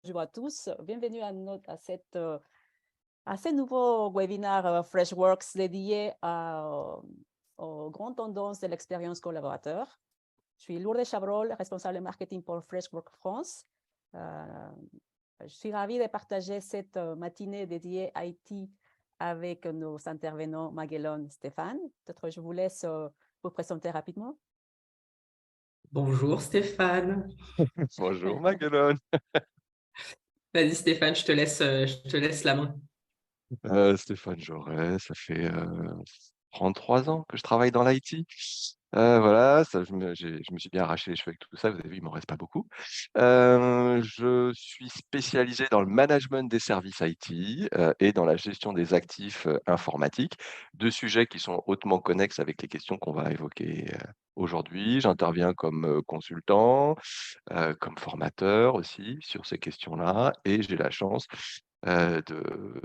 Bonjour à tous, bienvenue à ce nouveau webinaire Freshworks dédié aux grandes tendances de l'expérience collaborateur. Je suis Lourdes Chabrol, responsable marketing pour Freshworks France. Je suis ravie de partager cette matinée dédiée à IT avec nos intervenants Maguelone et Stéphane. Peut-être je vous laisse vous présenter rapidement. Bonjour Stéphane. Bonjour Maguelone. Vas-y Stéphane, je te laisse la main. Stéphane Jaurès, ça fait 33 ans que je travaille dans l'IT. Voilà, ça, je me suis bien arraché les cheveux avec tout ça, vous avez vu, il m'en reste pas beaucoup. Je suis spécialisé dans le management des services IT et dans la gestion des actifs informatiques, deux sujets qui sont hautement connexes avec les questions qu'on va évoquer aujourd'hui. J'interviens comme consultant, comme formateur aussi sur ces questions-là, et j'ai la chance de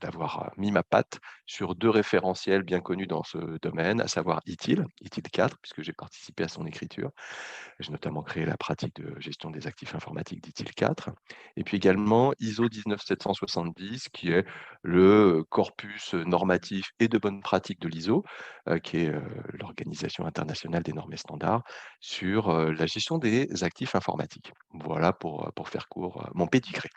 d'avoir mis ma patte sur 2 référentiels bien connus dans ce domaine, à savoir ITIL 4, puisque j'ai participé à son écriture. J'ai notamment créé la pratique de gestion des actifs informatiques d'ITIL 4, et puis également ISO 19770, qui est le corpus normatif et de bonnes pratiques de l'ISO, qui est l'Organisation internationale des normes et standards, sur la gestion des actifs informatiques. Voilà pour faire court, mon pédigré.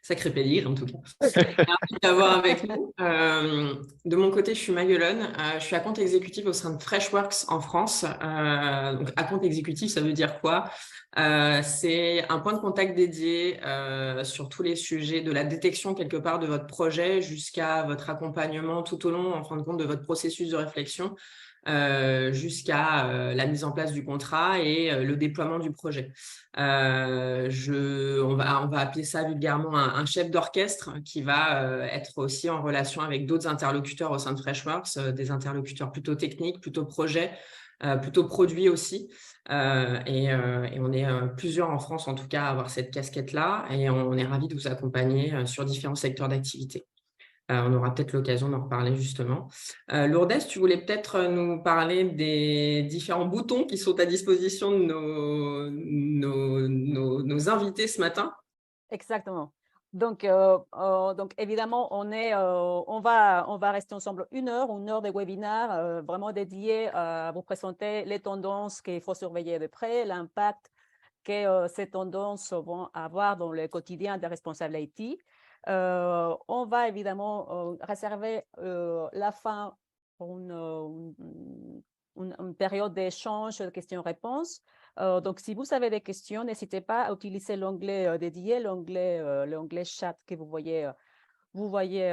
Sacré pédigre en tout cas. Merci d'avoir avec nous. De mon côté, je suis Maguelone. Je suis account exécutif au sein de Freshworks en France. Donc, account exécutif, ça veut dire quoi? C'est un point de contact dédié sur tous les sujets de la détection quelque part de votre projet jusqu'à votre accompagnement tout au long, en fin de compte, de votre processus de réflexion. Jusqu'à la mise en place du contrat et le déploiement du projet. On va appeler ça vulgairement un chef d'orchestre qui va être aussi en relation avec d'autres interlocuteurs au sein de Freshworks, des interlocuteurs plutôt techniques, plutôt projets, plutôt produits aussi. Et on est plusieurs en France, en tout cas, à avoir cette casquette-là. Et on est ravis de vous accompagner sur différents secteurs d'activité. On aura peut-être l'occasion d'en reparler justement. Lourdes, tu voulais peut-être nous parler des différents boutons qui sont à disposition de nos invités ce matin. Exactement. Donc évidemment, on va rester ensemble une heure de webinaire vraiment dédié à vous présenter les tendances qu'il faut surveiller de près, l'impact que ces tendances vont avoir dans le quotidien des responsables IT. On va évidemment réserver la fin pour une période d'échange, de questions-réponses. Donc, si vous avez des questions, n'hésitez pas à utiliser l'onglet dédié, l'onglet chat que vous voyez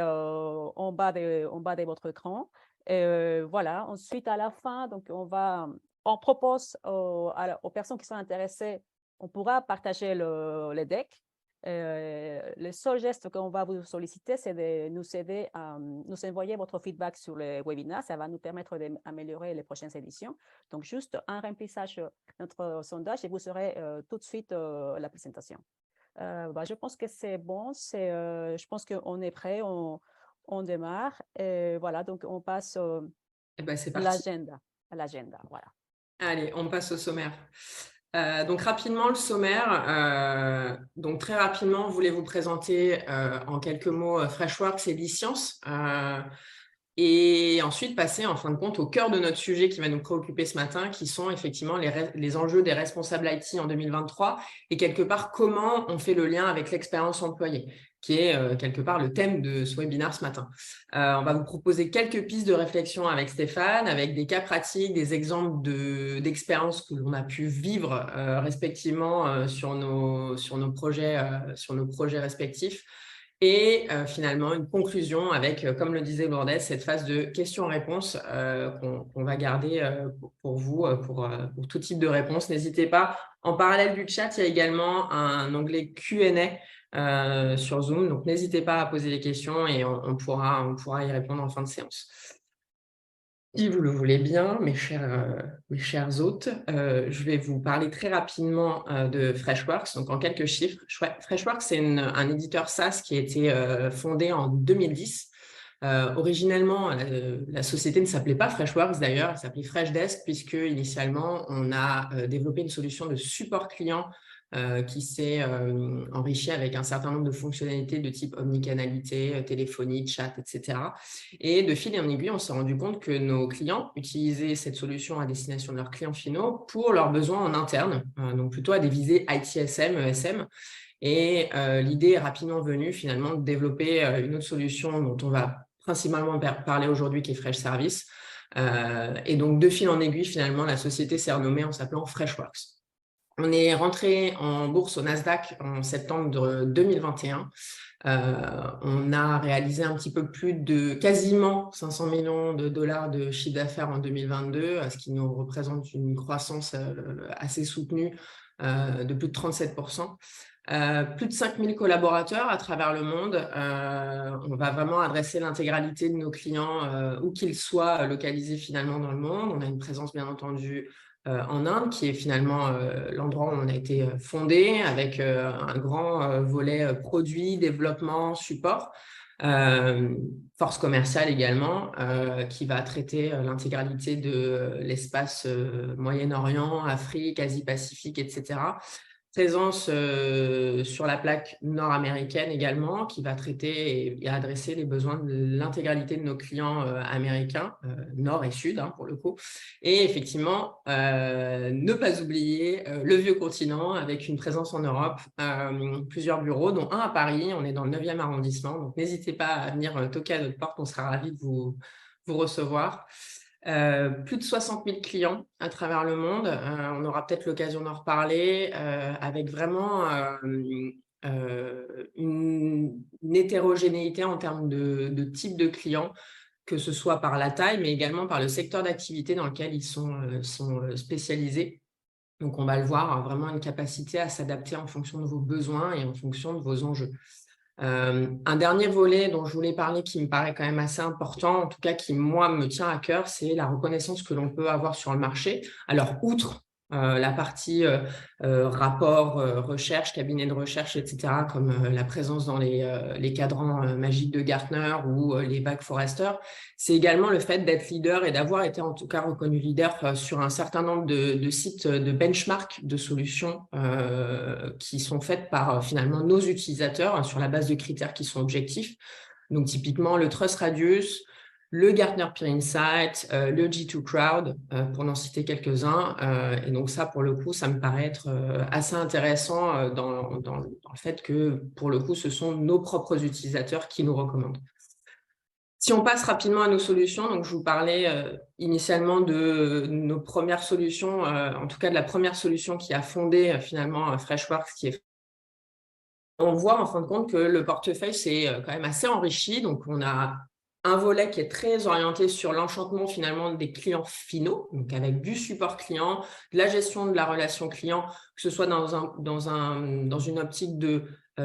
en bas de votre écran. Voilà. Ensuite, à la fin, donc on propose aux personnes qui sont intéressées, on pourra partager le deck. Le seul geste qu'on va vous solliciter, c'est de nous aider à nous envoyer votre feedback sur le webinaire. Ça va nous permettre d'améliorer les prochaines éditions. Donc, juste un remplissage de notre sondage et vous aurez tout de suite la présentation. Je pense que c'est bon. Je pense qu'on est prêt. On démarre. Et voilà, donc on passe C'est à parti. l'agenda. Voilà. Allez, on passe au sommaire. Donc rapidement, le sommaire. Donc très rapidement, je voulais vous présenter en quelques mots Freshworks et License. Et ensuite passer en fin de compte au cœur de notre sujet qui va nous préoccuper ce matin, qui sont effectivement les enjeux des responsables IT en 2023 et quelque part comment on fait le lien avec l'expérience employée, qui est quelque part le thème de ce webinaire ce matin. On va vous proposer quelques pistes de réflexion avec Stéphane, avec des cas pratiques, des exemples d'expériences que l'on a pu vivre respectivement sur nos projets respectifs. Et finalement, une conclusion avec, comme le disait Lourdes, cette phase de questions-réponses qu'on va garder pour vous, pour tout type de réponse. N'hésitez pas. En parallèle du chat, il y a également un onglet Q&A sur Zoom. Donc, n'hésitez pas à poser les questions et on pourra y répondre en fin de séance. Si vous le voulez bien, mes chers hôtes, je vais vous parler très rapidement de Freshworks. Donc, en quelques chiffres, Freshworks, c'est un éditeur SaaS qui a été fondé en 2010. Originellement, la société ne s'appelait pas Freshworks d'ailleurs, elle s'appelait Freshdesk, puisque initialement, on a développé une solution de support client qui s'est enrichi avec un certain nombre de fonctionnalités de type omnicanalité, téléphonie, chat, etc. Et de fil en aiguille, on s'est rendu compte que nos clients utilisaient cette solution à destination de leurs clients finaux pour leurs besoins en interne, donc plutôt à des visées ITSM, ESM. Et l'idée est rapidement venue finalement de développer une autre solution dont on va principalement parler aujourd'hui, qui est Fresh Service. Et donc, de fil en aiguille, finalement, la société s'est renommée en s'appelant Freshworks. On est rentré en bourse au Nasdaq en septembre 2021. On a réalisé un petit peu plus de quasiment 500 millions de dollars de chiffre d'affaires en 2022, ce qui nous représente une croissance assez soutenue de plus de 37%. Plus de 5000 collaborateurs à travers le monde. On va vraiment adresser l'intégralité de nos clients, où qu'ils soient localisés finalement dans le monde. On a une présence bien entendu en Inde, qui est finalement l'endroit où on a été fondé, avec un grand volet produit, développement, support. Force commerciale également, qui va traiter l'intégralité de l'espace Moyen-Orient, Afrique, Asie-Pacifique, etc. Présence sur la plaque nord-américaine également, qui va traiter et adresser les besoins de l'intégralité de nos clients américains, nord et sud pour le coup. Et effectivement, ne pas oublier le vieux continent, avec une présence en Europe, plusieurs bureaux, dont un à Paris. On est dans le 9e arrondissement, donc n'hésitez pas à venir toquer à notre porte, on sera ravis de vous recevoir. Plus de 60 000 clients à travers le monde. On aura peut-être l'occasion d'en reparler, avec vraiment une hétérogénéité en termes de type de clients, que ce soit par la taille, mais également par le secteur d'activité dans lequel ils sont spécialisés. Donc, on va le voir, vraiment une capacité à s'adapter en fonction de vos besoins et en fonction de vos enjeux. Un dernier volet dont je voulais parler, qui me paraît quand même assez important, en tout cas qui, moi, me tient à cœur, c'est la reconnaissance que l'on peut avoir sur le marché. Alors, outre la partie rapport, recherche, cabinet de recherche, etc., comme la présence dans les cadrans magiques de Gartner ou les bacs Forrester, c'est également le fait d'être leader et d'avoir été en tout cas reconnu leader sur un certain nombre de sites de benchmark de solutions qui sont faites par finalement nos utilisateurs sur la base de critères qui sont objectifs. Donc typiquement le Trust Radius, le Gartner Peer Insight, le G2 Crowd, pour n'en citer quelques-uns. Et donc ça, pour le coup, ça me paraît être assez intéressant dans le fait que, pour le coup, ce sont nos propres utilisateurs qui nous recommandent. Si on passe rapidement à nos solutions, donc je vous parlais initialement de nos premières solutions, en tout cas de la première solution qui a fondé finalement Freshworks, on voit en fin de compte que le portefeuille s'est quand même assez enrichi. Donc, on a un volet qui est très orienté sur l'enchantement finalement des clients finaux, donc avec du support client, de la gestion de la relation client, que ce soit dans une optique de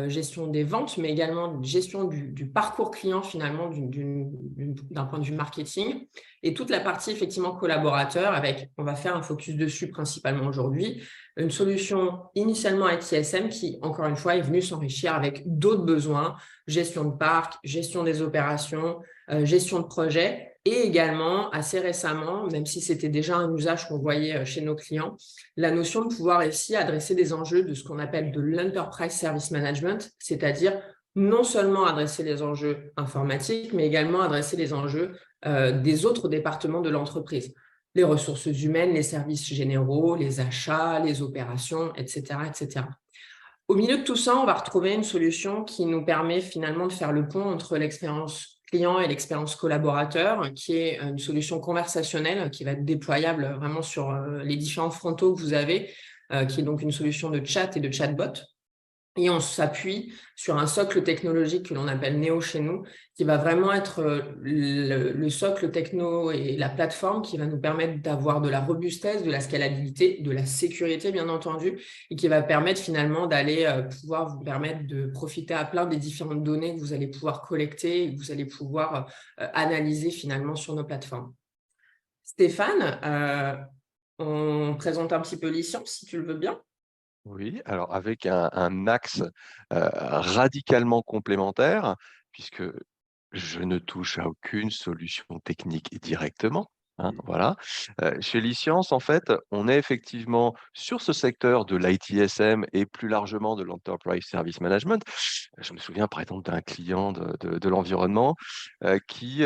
gestion des ventes, mais également de gestion du parcours client finalement d'un point de vue marketing. Et toute la partie effectivement collaborateur, avec, on va faire un focus dessus principalement aujourd'hui, une solution initialement ITSM qui, encore une fois, est venue s'enrichir avec d'autres besoins, gestion de parc, gestion des opérations, gestion de projet, et également, assez récemment, même si c'était déjà un usage qu'on voyait chez nos clients, la notion de pouvoir ici adresser des enjeux de ce qu'on appelle de l'Enterprise Service Management, c'est-à-dire non seulement adresser les enjeux informatiques, mais également adresser les enjeux des autres départements de l'entreprise. Les ressources humaines, les services généraux, les achats, les opérations, etc., etc. Au milieu de tout ça, on va retrouver une solution qui nous permet finalement de faire le pont entre l'expérience client et l'expérience collaborateur, qui est une solution conversationnelle qui va être déployable vraiment sur les différents frontaux que vous avez, qui est donc une solution de chat et de chatbot. Et on s'appuie sur un socle technologique que l'on appelle Neo chez nous, qui va vraiment être le socle techno et la plateforme qui va nous permettre d'avoir de la robustesse, de la scalabilité, de la sécurité, bien entendu, et qui va permettre finalement d'aller pouvoir vous permettre de profiter à plein des différentes données que vous allez pouvoir collecter et que vous allez pouvoir analyser finalement sur nos plateformes. Stéphane, on présente un petit peu l'e-science, si tu le veux bien. Oui, alors avec un axe radicalement complémentaire, puisque je ne touche à aucune solution technique directement. Hein, voilà. Chez Liscience, en fait, on est effectivement sur ce secteur de l'ITSM et plus largement de l'Enterprise Service Management. Je me souviens, par exemple, d'un client de l'environnement qui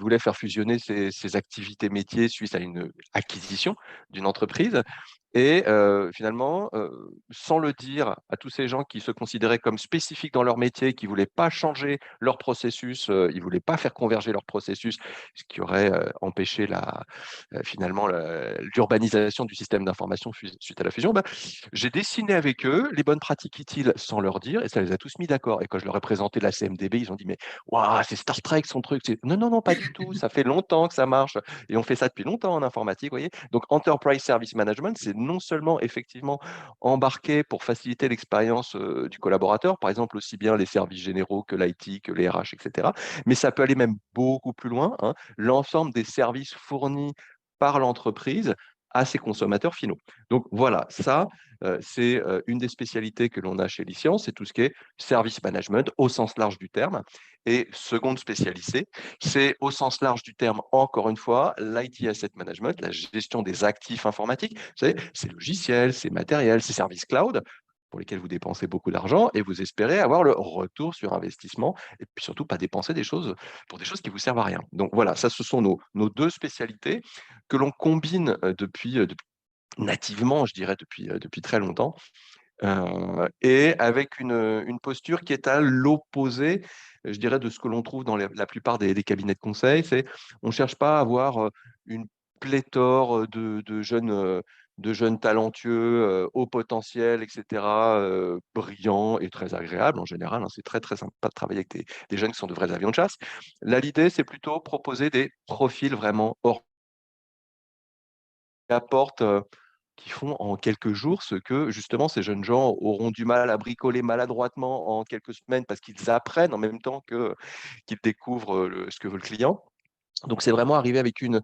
voulait faire fusionner ses activités métiers suite à une acquisition d'une entreprise. Et finalement, sans le dire à tous ces gens qui se considéraient comme spécifiques dans leur métier, qui ne voulaient pas changer leur processus, ils ne voulaient pas faire converger leur processus, ce qui aurait empêché finalement l'urbanisation du système d'information suite à la fusion, bah, j'ai dessiné avec eux les bonnes pratiques utiles sans leur dire, et ça les a tous mis d'accord. Et quand je leur ai présenté la CMDB, ils ont dit, mais waouh, c'est Star Trek son truc. Non, non, non, pas du tout. Ça fait longtemps que ça marche. Et on fait ça depuis longtemps en informatique, vous voyez. Donc, Enterprise Service Management, c'est non seulement effectivement embarqué pour faciliter l'expérience du collaborateur, par exemple aussi bien les services généraux que l'IT, que les RH, etc. Mais ça peut aller même beaucoup plus loin, hein. L'ensemble des services fournis par l'entreprise à ses consommateurs finaux. Donc voilà, ça, c'est une des spécialités que l'on a chez Liscience, c'est tout ce qui est service management au sens large du terme. Et seconde spécialité, c'est au sens large du terme, encore une fois, l'IT Asset Management, la gestion des actifs informatiques. Vous savez, c'est logiciels, c'est matériel, c'est services cloud pour lesquels vous dépensez beaucoup d'argent et vous espérez avoir le retour sur investissement et puis surtout pas dépenser pour des choses qui vous servent à rien. Donc voilà, ça, ce sont nos deux spécialités que l'on combine depuis nativement, je dirais, depuis très longtemps, et avec une posture qui est à l'opposé, je dirais, de ce que l'on trouve dans la plupart des cabinets de conseil. C'est on ne cherche pas à avoir une pléthore de jeunes talentueux, haut potentiel, etc., brillants et très agréables en général, hein. C'est très, très sympa de travailler avec des jeunes qui sont de vrais avions de chasse. Là, l'idée, c'est plutôt proposer des profils vraiment hors qui apportent, qui font en quelques jours ce que justement ces jeunes gens auront du mal à bricoler maladroitement en quelques semaines parce qu'ils apprennent en même temps qu'ils découvrent ce que veut le client. Donc c'est vraiment arriver avec une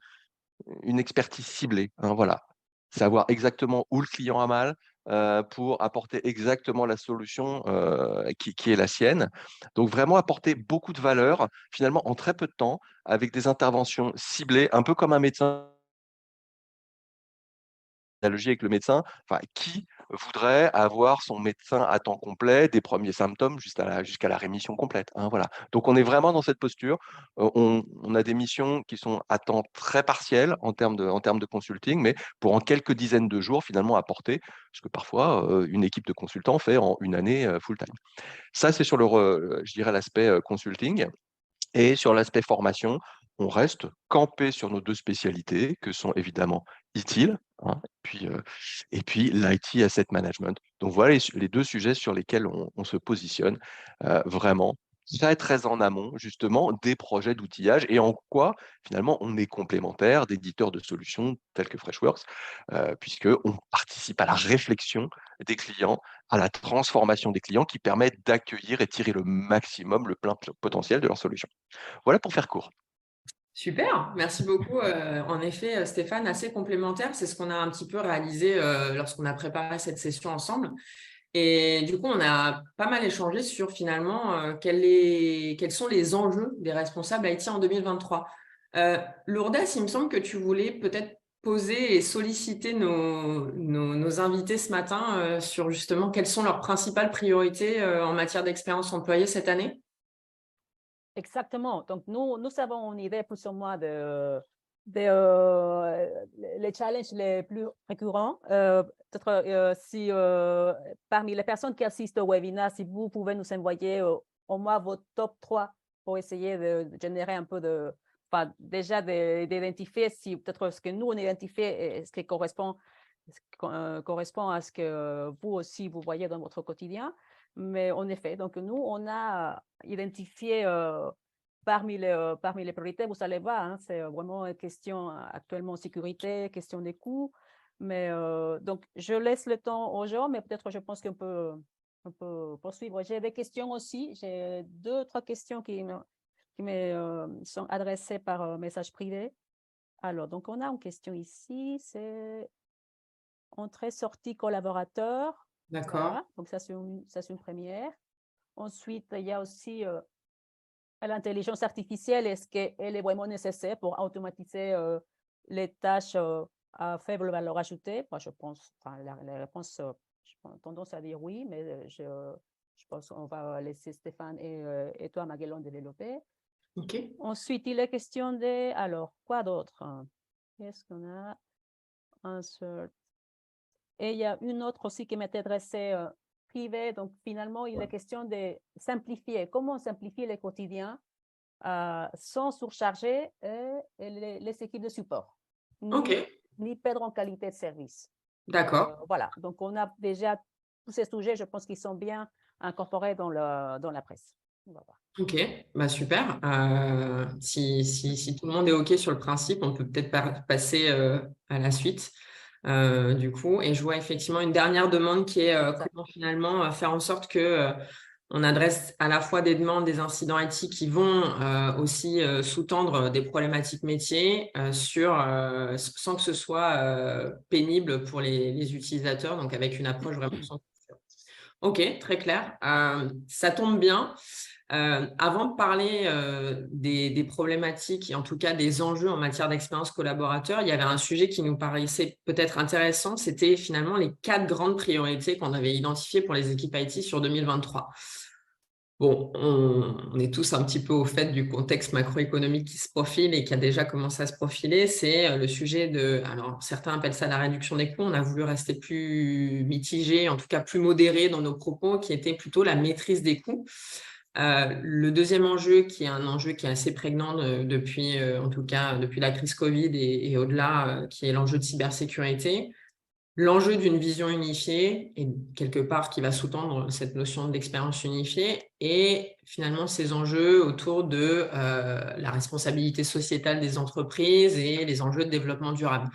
expertise ciblée, hein, voilà. Savoir exactement où le client a mal pour apporter exactement la solution qui est la sienne. Donc vraiment apporter beaucoup de valeur finalement en très peu de temps avec des interventions ciblées, un peu comme un médecin analogie avec le médecin, enfin, qui voudrait avoir son médecin à temps complet des premiers symptômes jusqu'à la rémission complète, hein, voilà. Donc on est vraiment dans cette posture. On a des missions qui sont à temps très partiel en termes de consulting, mais pour en quelques dizaines de jours, finalement, apporter ce que parfois, une équipe de consultants fait en une année, full time. Ça, c'est sur je dirais l'aspect, consulting. Et sur l'aspect formation, on reste campé sur nos 2 spécialités que sont évidemment ITIL, hein, et puis l'IT Asset Management. Donc voilà les 2 sujets sur lesquels on se positionne, vraiment très, très en amont justement des projets d'outillage et en quoi finalement on est complémentaires d'éditeurs de solutions tels que Freshworks, puisqu'on participe à la réflexion des clients, à la transformation des clients qui permettent d'accueillir et tirer le maximum, le plein potentiel de leur solution. Voilà pour faire court. Super, merci beaucoup. En effet, Stéphane, assez complémentaire. C'est ce qu'on a un petit peu réalisé lorsqu'on a préparé cette session ensemble. Et du coup, on a pas mal échangé sur finalement quels sont les enjeux des responsables IT en 2023. Lourdes, il me semble que tu voulais peut-être poser et solliciter nos invités ce matin sur justement quelles sont leurs principales priorités en matière d'expérience employée cette année. Exactement. Donc, nous avons une idée plus ou moins de les challenges les plus récurrents. Peut-être si parmi les personnes qui assistent au webinaire, si vous pouvez nous envoyer au moins vos top 3 pour essayer de générer un peu enfin, déjà d'identifier si peut-être ce que nous on identifie et ce qui correspond à ce que vous aussi vous voyez dans votre quotidien. Mais en effet, donc nous, on a identifié parmi les priorités, vous allez voir, hein, c'est vraiment une question actuellement sécurité, question des coûts. Mais donc, je laisse le temps aux gens, mais peut-être je pense on peut poursuivre. J'ai des questions aussi. J'ai 2, 3 questions qui me sont adressées par message privé. Alors, donc, on a une question ici, c'est entrée-sortie collaborateur. D'accord. Voilà, donc ça c'est une première. Ensuite, il y a aussi l'intelligence artificielle, est-ce qu'elle est vraiment nécessaire pour automatiser les tâches à faible valeur ajoutée? Moi, je pense, enfin, la réponse, j'ai tendance à dire oui, mais je pense qu'on va laisser Stéphane et toi, Maguelone, développer. OK. Ensuite, il est question de, alors, quoi d'autre? Qu'est-ce qu'on a? Insert. Et il y a une autre aussi qui m'est adressée privée. Donc, finalement, il est question de simplifier. Comment simplifier le quotidien sans surcharger les équipes de support, OK, ni perdre en qualité de service. d'accord. Voilà. Donc, on a déjà tous ces sujets, je pense qu'ils sont bien incorporés dans la presse. On va voir. OK, bah super. Si tout le monde est OK sur le principe, on peut peut-être passer à la suite du coup. Et je vois effectivement une dernière demande qui est comment finalement faire en sorte que on adresse à la fois des demandes, des incidents IT qui vont aussi sous-tendre des problématiques métiers sans que ce soit pénible pour les utilisateurs, donc avec une approche vraiment sans coupure. OK, très clair. Ça tombe bien. Avant de parler des problématiques et en tout cas des enjeux en matière d'expérience collaborateur, il y avait un sujet qui nous paraissait peut-être intéressant, c'était finalement les 4 grandes priorités qu'on avait identifiées pour les équipes IT sur 2023. Bon, on est tous un petit peu au fait du contexte macroéconomique qui se profile et qui a déjà commencé à se profiler. C'est le sujet alors certains appellent ça la réduction des coûts. On a voulu rester plus mitigé, en tout cas plus modéré dans nos propos, qui était plutôt la maîtrise des coûts. Le deuxième enjeu, qui est un enjeu qui est assez prégnant depuis, en tout cas depuis la crise Covid et au-delà, qui est l'enjeu de cybersécurité. L'enjeu d'une vision unifiée et quelque part qui va sous-tendre cette notion d'expérience unifiée et finalement ces enjeux autour de la responsabilité sociétale des entreprises et les enjeux de développement durable.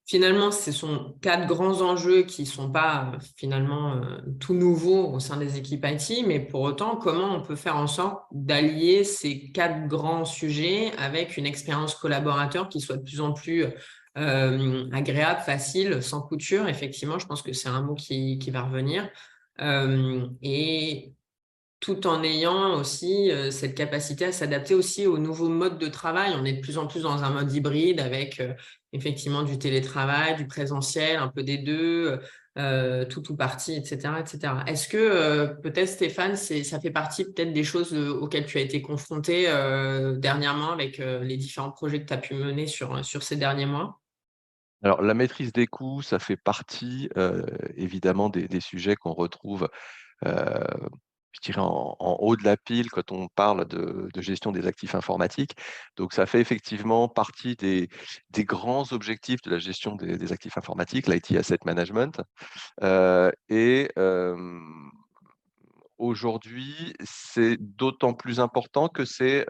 Finalement, ce sont 4 grands enjeux qui ne sont pas finalement tout nouveaux au sein des équipes IT, mais pour autant, comment on peut faire en sorte d'allier ces 4 grands sujets avec une expérience collaborateur qui soit de plus en plus agréable, facile, sans couture. Effectivement, je pense que c'est un mot qui va revenir. Et tout en ayant aussi cette capacité à s'adapter aussi aux nouveaux modes de travail. On est de plus en plus dans un mode hybride avec effectivement du télétravail, du présentiel, un peu des deux, tout ou partie, etc., etc. Est-ce que peut-être Stéphane, ça fait partie peut-être des choses auxquelles tu as été confronté dernièrement avec les différents projets que tu as pu mener sur ces derniers mois? Alors, la maîtrise des coûts, ça fait partie, évidemment des sujets qu'on retrouve, heu, je dirais en haut de la pile quand on parle de gestion des actifs informatiques. Donc ça fait effectivement partie des grands objectifs de la gestion des actifs informatiques, l'IT Asset Management. Aujourd'hui, c'est d'autant plus important que c'est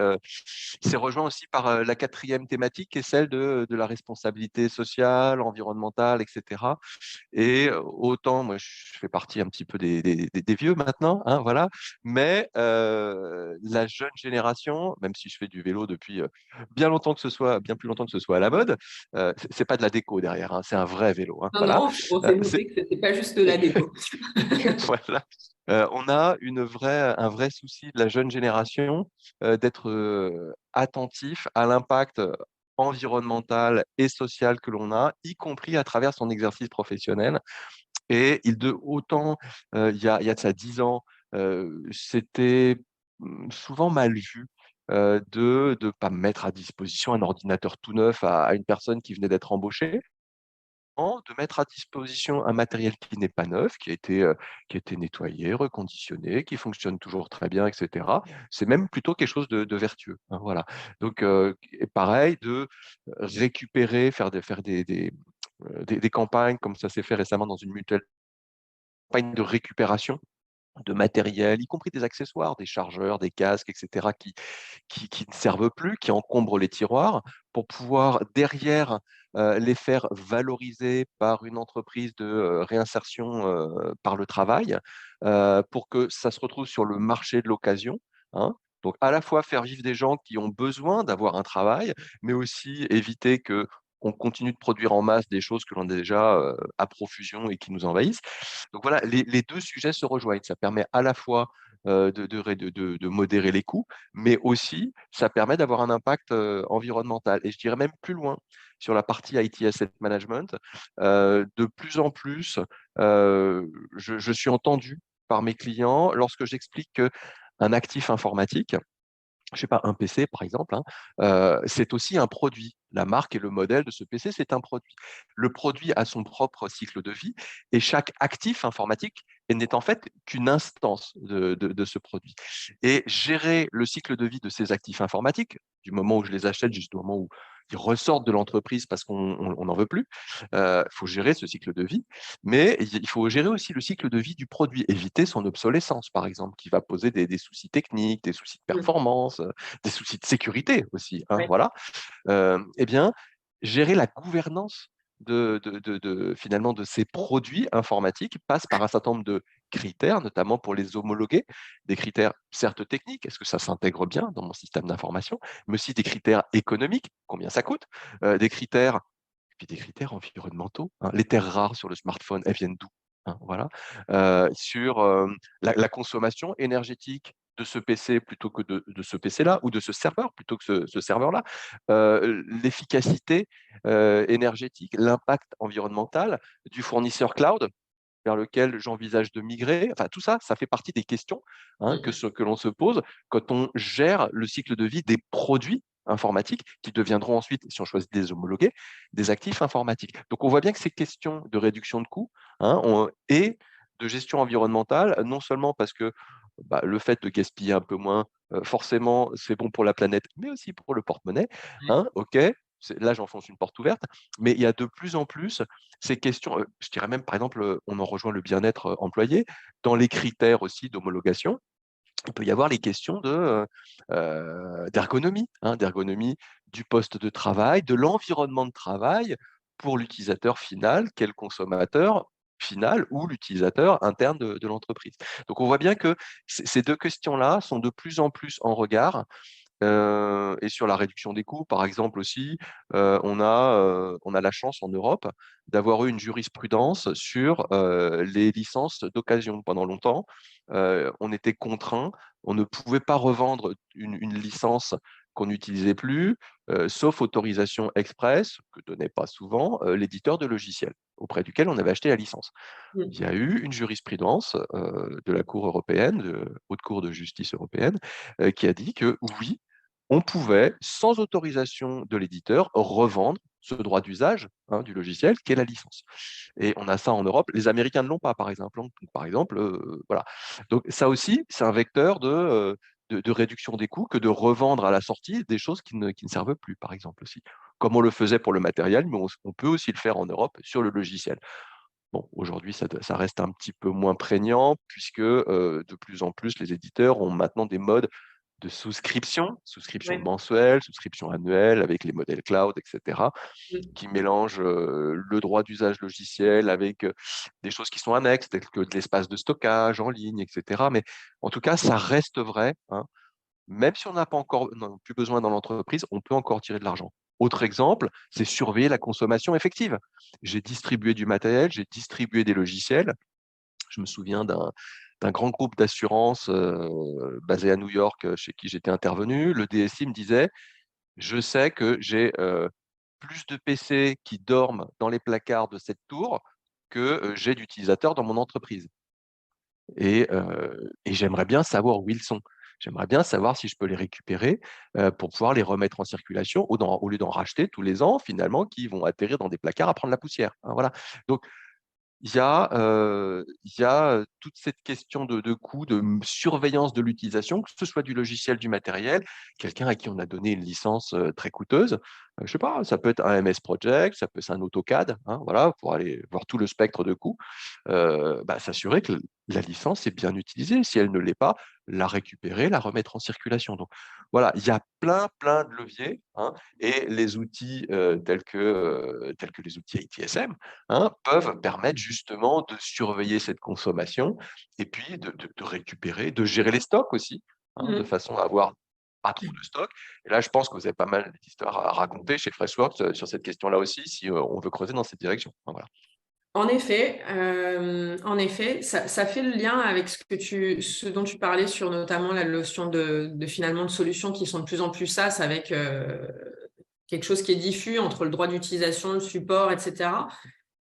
rejoint aussi par, la quatrième thématique qui est celle de la responsabilité sociale, environnementale et cetera. Et autant moi je fais partie un petit peu des vieux maintenant, hein, voilà, mais la jeune génération, même si je fais du vélo depuis, bien plus longtemps que ce soit à la mode, c'est pas de la déco derrière, hein, c'est un vrai vélo, hein, Non, voilà. non, on s'est C'est douté que c'était pas juste de la déco. voilà. On a un vrai souci de la jeune génération, d'être, attentif à l'impact, environnemental et social que l'on a, y compris à travers son exercice professionnel. Et autant, il y a de ça 10 ans, c'était, souvent mal vu, de ne pas mettre à disposition un ordinateur tout neuf à une personne qui venait d'être embauchée. De mettre à disposition un matériel qui n'est pas neuf, qui a été nettoyé, reconditionné, qui fonctionne toujours très bien et cetera. C'est même plutôt quelque chose de vertueux, hein, voilà. Donc et pareil de récupérer, faire des campagnes comme ça s'est fait récemment dans une mutuelle, campagne de récupération de matériel, y compris des accessoires, des chargeurs, des casques et cetera qui ne servent plus, qui encombrent les tiroirs, pour pouvoir derrière, les faire valoriser par une entreprise de, réinsertion, par le travail, pour que ça se retrouve sur le marché de l'occasion, hein. Donc à la fois faire vivre des gens qui ont besoin d'avoir un travail, mais aussi éviter qu'on continue de produire en masse des choses que l'on a déjà, à profusion et qui nous envahissent. Donc voilà, les 2 sujets se rejoignent. Ça permet à la fois, de modérer les coûts, mais aussi, ça permet d'avoir un impact environnemental. Et je dirais même plus loin, sur la partie IT Asset Management, de plus en plus, je suis entendu par mes clients lorsque j'explique qu'un actif informatique, je sais pas, un PC par exemple, hein, c'est aussi un produit. La marque et le modèle de ce PC, c'est un produit. Le produit a son propre cycle de vie et chaque actif informatique n'est en fait qu'une instance de ce produit. Et gérer le cycle de vie de ces actifs informatiques, du moment où je les achète jusqu'au moment où ils ressortent de l'entreprise parce qu'on n'en veut plus, il faut gérer ce cycle de vie, mais il faut gérer aussi le cycle de vie du produit, éviter son obsolescence, par exemple, qui va poser des soucis techniques, des soucis de performance, des soucis de sécurité aussi. Hein, Ouais. voilà. Eh bien, gérer la gouvernance finalement de ces produits informatiques passe par un certain nombre de critères, notamment pour les homologuer, des critères certes techniques, est-ce que ça s'intègre bien dans mon système d'information, mais aussi des critères économiques, combien ça coûte, des critères, puis des critères environnementaux. Hein. Les terres rares sur le smartphone, elles viennent d'où? Hein, voilà. Sur la consommation énergétique de ce PC plutôt que de ce PC-là, ou de ce serveur plutôt que ce serveur-là, l'efficacité énergétique, l'impact environnemental du fournisseur cloud vers lequel j'envisage de migrer. Enfin, tout ça, ça fait partie des questions hein, que l'on se pose quand on gère le cycle de vie des produits informatiques qui deviendront ensuite, si on choisit de les homologuer, des actifs informatiques. Donc, on voit bien que ces questions de réduction de coûts hein, et de gestion environnementale, non seulement parce que bah, le fait de gaspiller un peu moins, forcément, c'est bon pour la planète, mais aussi pour le porte-monnaie. Hein, OK, là, j'enfonce une porte ouverte, mais il y a de plus en plus ces questions, je dirais même, par exemple, on en rejoint le bien-être employé, dans les critères aussi d'homologation, il peut y avoir les questions d'ergonomie, hein, d'ergonomie du poste de travail, de l'environnement de travail pour l'utilisateur final, quel consommateur final ou l'utilisateur interne de l'entreprise. Donc on voit bien que ces deux questions-là sont de plus en plus en regard. Et sur la réduction des coûts, par exemple aussi, on a la chance en Europe d'avoir eu une jurisprudence sur les licences d'occasion. Pendant longtemps, on était contraint, on ne pouvait pas revendre une licence qu'on n'utilisait plus, sauf autorisation express, que donnait pas souvent l'éditeur de logiciels auprès duquel on avait acheté la licence. Il y a eu une jurisprudence de la Cour européenne, de Haute Cour de justice européenne, qui a dit que oui, on pouvait, sans autorisation de l'éditeur, revendre ce droit d'usage hein, du logiciel qu'est la licence. Et on a ça en Europe. Les Américains ne l'ont pas, par exemple. Par exemple, voilà. Donc ça aussi, c'est un vecteur de réduction des coûts que de revendre à la sortie des choses qui ne servent plus, par exemple aussi. Comme on le faisait pour le matériel, mais on peut aussi le faire en Europe sur le logiciel. Bon, aujourd'hui, ça reste un petit peu moins prégnant puisque de plus en plus, les éditeurs ont maintenant des modes de souscription Ouais. mensuelle, souscription annuelle avec les modèles cloud, etc., qui mélangent le droit d'usage logiciel avec des choses qui sont annexes, telles que de l'espace de stockage en ligne, etc. Mais en tout cas, ça reste vrai. Hein, même si on n'a pas encore non plus besoin dans l'entreprise, on peut encore tirer de l'argent. Autre exemple, c'est surveiller la consommation effective. J'ai distribué du matériel, j'ai distribué des logiciels. Je me souviens d'un grand groupe d'assurance basé à New York chez qui j'étais intervenu. Le DSI me disait, je sais que j'ai plus de PC qui dorment dans les placards de cette tour que j'ai d'utilisateurs dans mon entreprise. Et j'aimerais bien savoir où ils sont. J'aimerais bien savoir si je peux les récupérer pour pouvoir les remettre en circulation au lieu d'en racheter tous les ans, finalement, qui vont atterrir dans des placards à prendre la poussière. Hein, voilà. Donc, il y a toute cette question de coût, de surveillance de l'utilisation, que ce soit du logiciel, du matériel, quelqu'un à qui on a donné une licence très coûteuse. Je sais pas, ça peut être un MS Project, ça peut être un AutoCAD, hein, voilà, pour aller voir tout le spectre de coûts. Bah, s'assurer que la licence est bien utilisée. Si elle ne l'est pas, la récupérer, la remettre en circulation. Donc voilà, il y a plein de leviers, hein, et les outils tels que les outils ITSM hein, peuvent permettre justement de surveiller cette consommation et puis de récupérer, de gérer les stocks aussi, hein, de façon à avoir pas trop de stocks. Et là, je pense que vous avez pas mal d'histoires à raconter chez Freshworks sur cette question-là aussi, si on veut creuser dans cette direction. Enfin, voilà. En effet, ça fait le lien avec ce dont tu parlais sur notamment la notion finalement de solutions qui sont de plus en plus SaaS avec quelque chose qui est diffus entre le droit d'utilisation, le support, etc.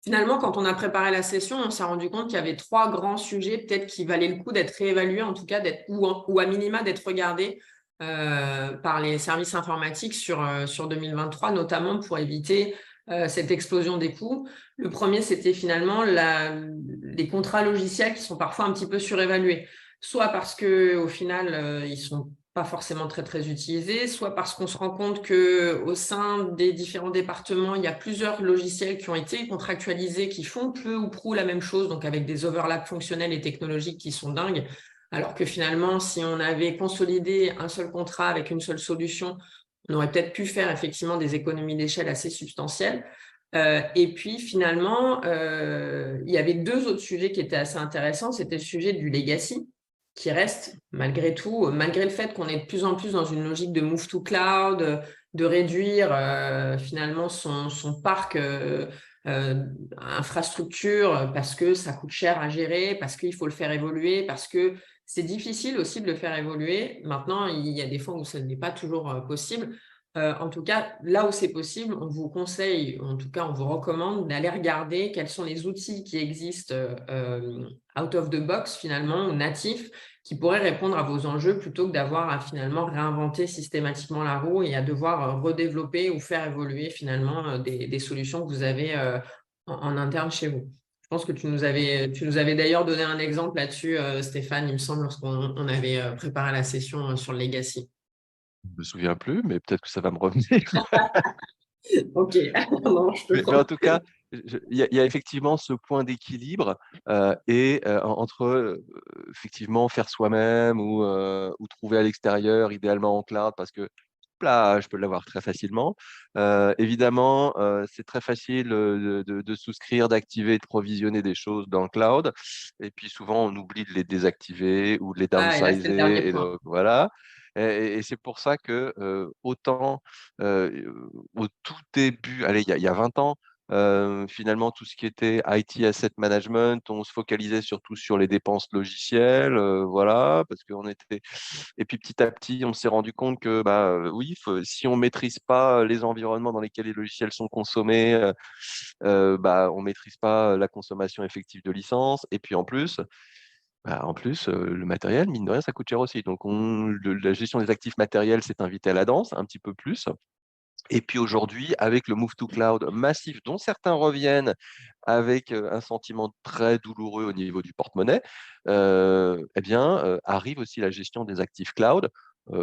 Finalement, quand on a préparé la session, on s'est rendu compte qu'il y avait 3 grands sujets peut-être qui valaient le coup d'être réévalués, en tout cas ou à minima d'être regardés par les services informatiques sur 2023, notamment pour éviter cette explosion des coûts. Le premier, c'était finalement les contrats logiciels qui sont parfois un petit peu surévalués, soit parce qu'au final, ils sont pas forcément très, très utilisés, soit parce qu'on se rend compte qu'au sein des différents départements, il y a plusieurs logiciels qui ont été contractualisés, qui font peu ou prou la même chose, donc avec des overlaps fonctionnels et technologiques qui sont dingues, alors que finalement, si on avait consolidé un seul contrat avec une seule solution, on aurait peut-être pu faire effectivement des économies d'échelle assez substantielles. Et puis finalement, il y avait 2 autres sujets qui étaient assez intéressants. C'était le sujet du legacy, qui reste malgré tout, malgré le fait qu'on est de plus en plus dans une logique de move to cloud, de réduire finalement son parc infrastructure parce que ça coûte cher à gérer, parce qu'il faut le faire évoluer, parce que c'est difficile aussi de le faire évoluer. Maintenant, il y a des fois où ce n'est pas toujours possible. En tout cas, là où c'est possible, on vous conseille, en tout cas, on vous recommande d'aller regarder quels sont les outils qui existent out of the box, finalement, ou natifs, qui pourraient répondre à vos enjeux plutôt que d'avoir à finalement réinventer systématiquement la roue et à devoir redévelopper ou faire évoluer finalement des solutions que vous avez en interne chez vous. Je pense que tu nous avais d'ailleurs donné un exemple là-dessus, Stéphane, il me semble, lorsqu'on avait préparé la session sur le legacy. Je me souviens plus, mais peut-être que ça va me revenir. Ok, non, je te Mais en crois. tout cas, il y a effectivement ce point d'équilibre entre effectivement faire soi-même ou trouver à l'extérieur, idéalement en cloud, parce que là, je peux l'avoir très facilement. Évidemment, c'est très facile de souscrire, d'activer, de provisionner des choses dans le cloud. Et puis souvent, on oublie de les désactiver ou de les Ah, et là, c'est le dernier downsizer. Et point. donc, voilà. Et c'est pour ça que autant au tout début, allez, il y a 20 ans, finalement, tout ce qui était IT Asset Management, on se focalisait surtout sur les dépenses logicielles, voilà, parce qu'on était. Et puis petit à petit, on s'est rendu compte que, bah, oui, si on maîtrise pas les environnements dans lesquels les logiciels sont consommés, bah, on maîtrise pas la consommation effective de licence. Et puis en plus, le matériel, mine de rien, ça coûte cher aussi. Donc, la gestion des actifs matériels s'est invitée à la danse un petit peu plus. Et puis aujourd'hui, avec le move to cloud massif, dont certains reviennent avec un sentiment très douloureux au niveau du porte-monnaie, eh bien, arrive aussi la gestion des actifs cloud,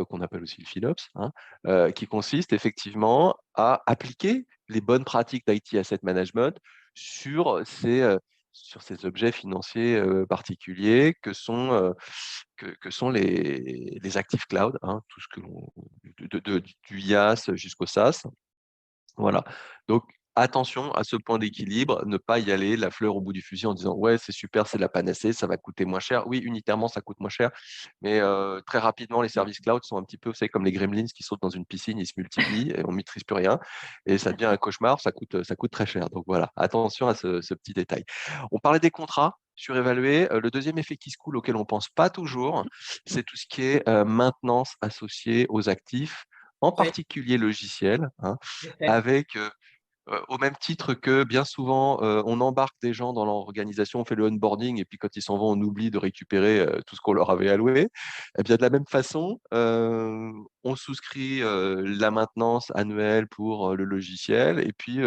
qu'on appelle aussi le FinOps, hein, qui consiste effectivement à appliquer les bonnes pratiques d'IT Asset Management sur ces objets financiers particuliers que sont les actifs cloud, hein, tout ce que du IaaS jusqu'au SaaS. Voilà. Donc, attention à ce point d'équilibre, ne pas y aller la fleur au bout du fusil en disant ouais, c'est super, c'est la panacée, ça va coûter moins cher. Oui, unitairement, ça coûte moins cher, mais très rapidement, les services cloud sont un petit peu, vous savez, comme les gremlins qui sautent dans une piscine, ils se multiplient et on ne maîtrise plus rien. Et ça devient un cauchemar, ça coûte très cher. Donc voilà, attention à ce petit détail. On parlait des contrats surévalués. Le deuxième effet qui se coule auquel on ne pense pas toujours, c'est tout ce qui est maintenance associée aux actifs, en Oui, particulier logiciels, hein, en effet. avec au même titre que bien souvent, on embarque des gens dans l'organisation, on fait le onboarding et puis quand ils s'en vont, on oublie de récupérer tout ce qu'on leur avait alloué. Et bien de la même façon, on souscrit la maintenance annuelle pour le logiciel et puis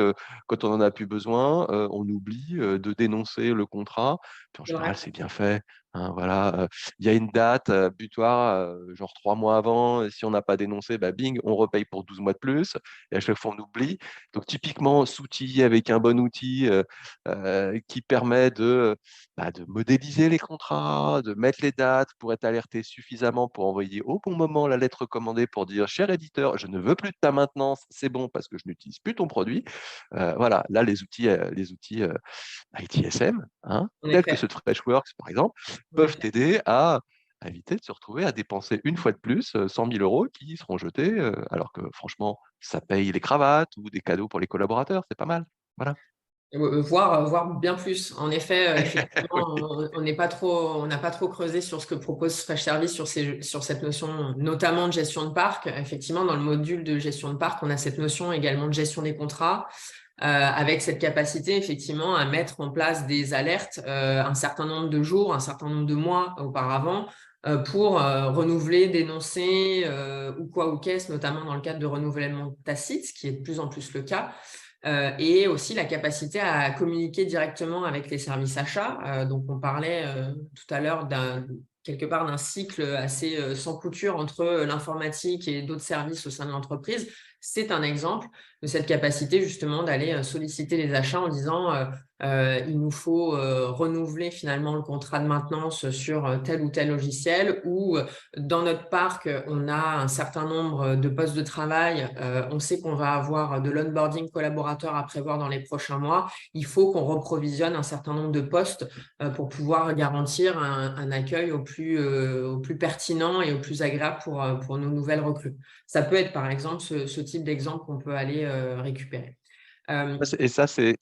quand on en a plus besoin, on oublie de dénoncer le contrat. Puis en C'est général, vrai. c'est bien fait, hein, voilà. Il y a une date butoir, genre 3 mois avant. Et si on n'a pas dénoncé, bah, bing, on repaye pour 12 mois de plus. Et à chaque fois, on oublie. Donc, typiquement, s'outiller avec un bon outil qui permet de modéliser les contrats, de mettre les dates pour être alerté suffisamment pour envoyer au bon moment la lettre recommandée pour dire, cher éditeur, je ne veux plus de ta maintenance, c'est bon parce que je n'utilise plus ton produit. Voilà, là, les outils ITSM, hein, En tels que effet. ceux de Freshworks, par exemple, En peuvent effet. t'aider à éviter de se retrouver à dépenser une fois de plus 100 000 euros qui seront jetés, alors que franchement, ça paye les cravates ou des cadeaux pour les collaborateurs, c'est pas mal. Voilà. Voire bien plus. En effet, effectivement, on n'a pas trop creusé sur ce que propose Fresh Service sur cette notion, notamment de gestion de parc. Effectivement, dans le module de gestion de parc, on a cette notion également de gestion des contrats, avec cette capacité effectivement à mettre en place des alertes un certain nombre de jours, un certain nombre de mois auparavant, pour renouveler, dénoncer ou quoi ou qu'est-ce, notamment dans le cadre de renouvellement tacite, ce qui est de plus en plus le cas. Et aussi la capacité à communiquer directement avec les services achats. Donc, on parlait tout à l'heure quelque part d'un cycle assez sans couture entre l'informatique et d'autres services au sein de l'entreprise. C'est un exemple de cette capacité justement d'aller solliciter les achats en disant il nous faut renouveler finalement le contrat de maintenance sur tel ou tel logiciel, ou dans notre parc, on a un certain nombre de postes de travail. On sait qu'on va avoir de l'onboarding collaborateur à prévoir dans les prochains mois. Il faut qu'on reprovisionne un certain nombre de postes pour pouvoir garantir un accueil au plus pertinent et au plus agréable pour nos nouvelles recrues. Ça peut être par exemple ce type d'exemple qu'on peut aller récupérer. Et ça, c'est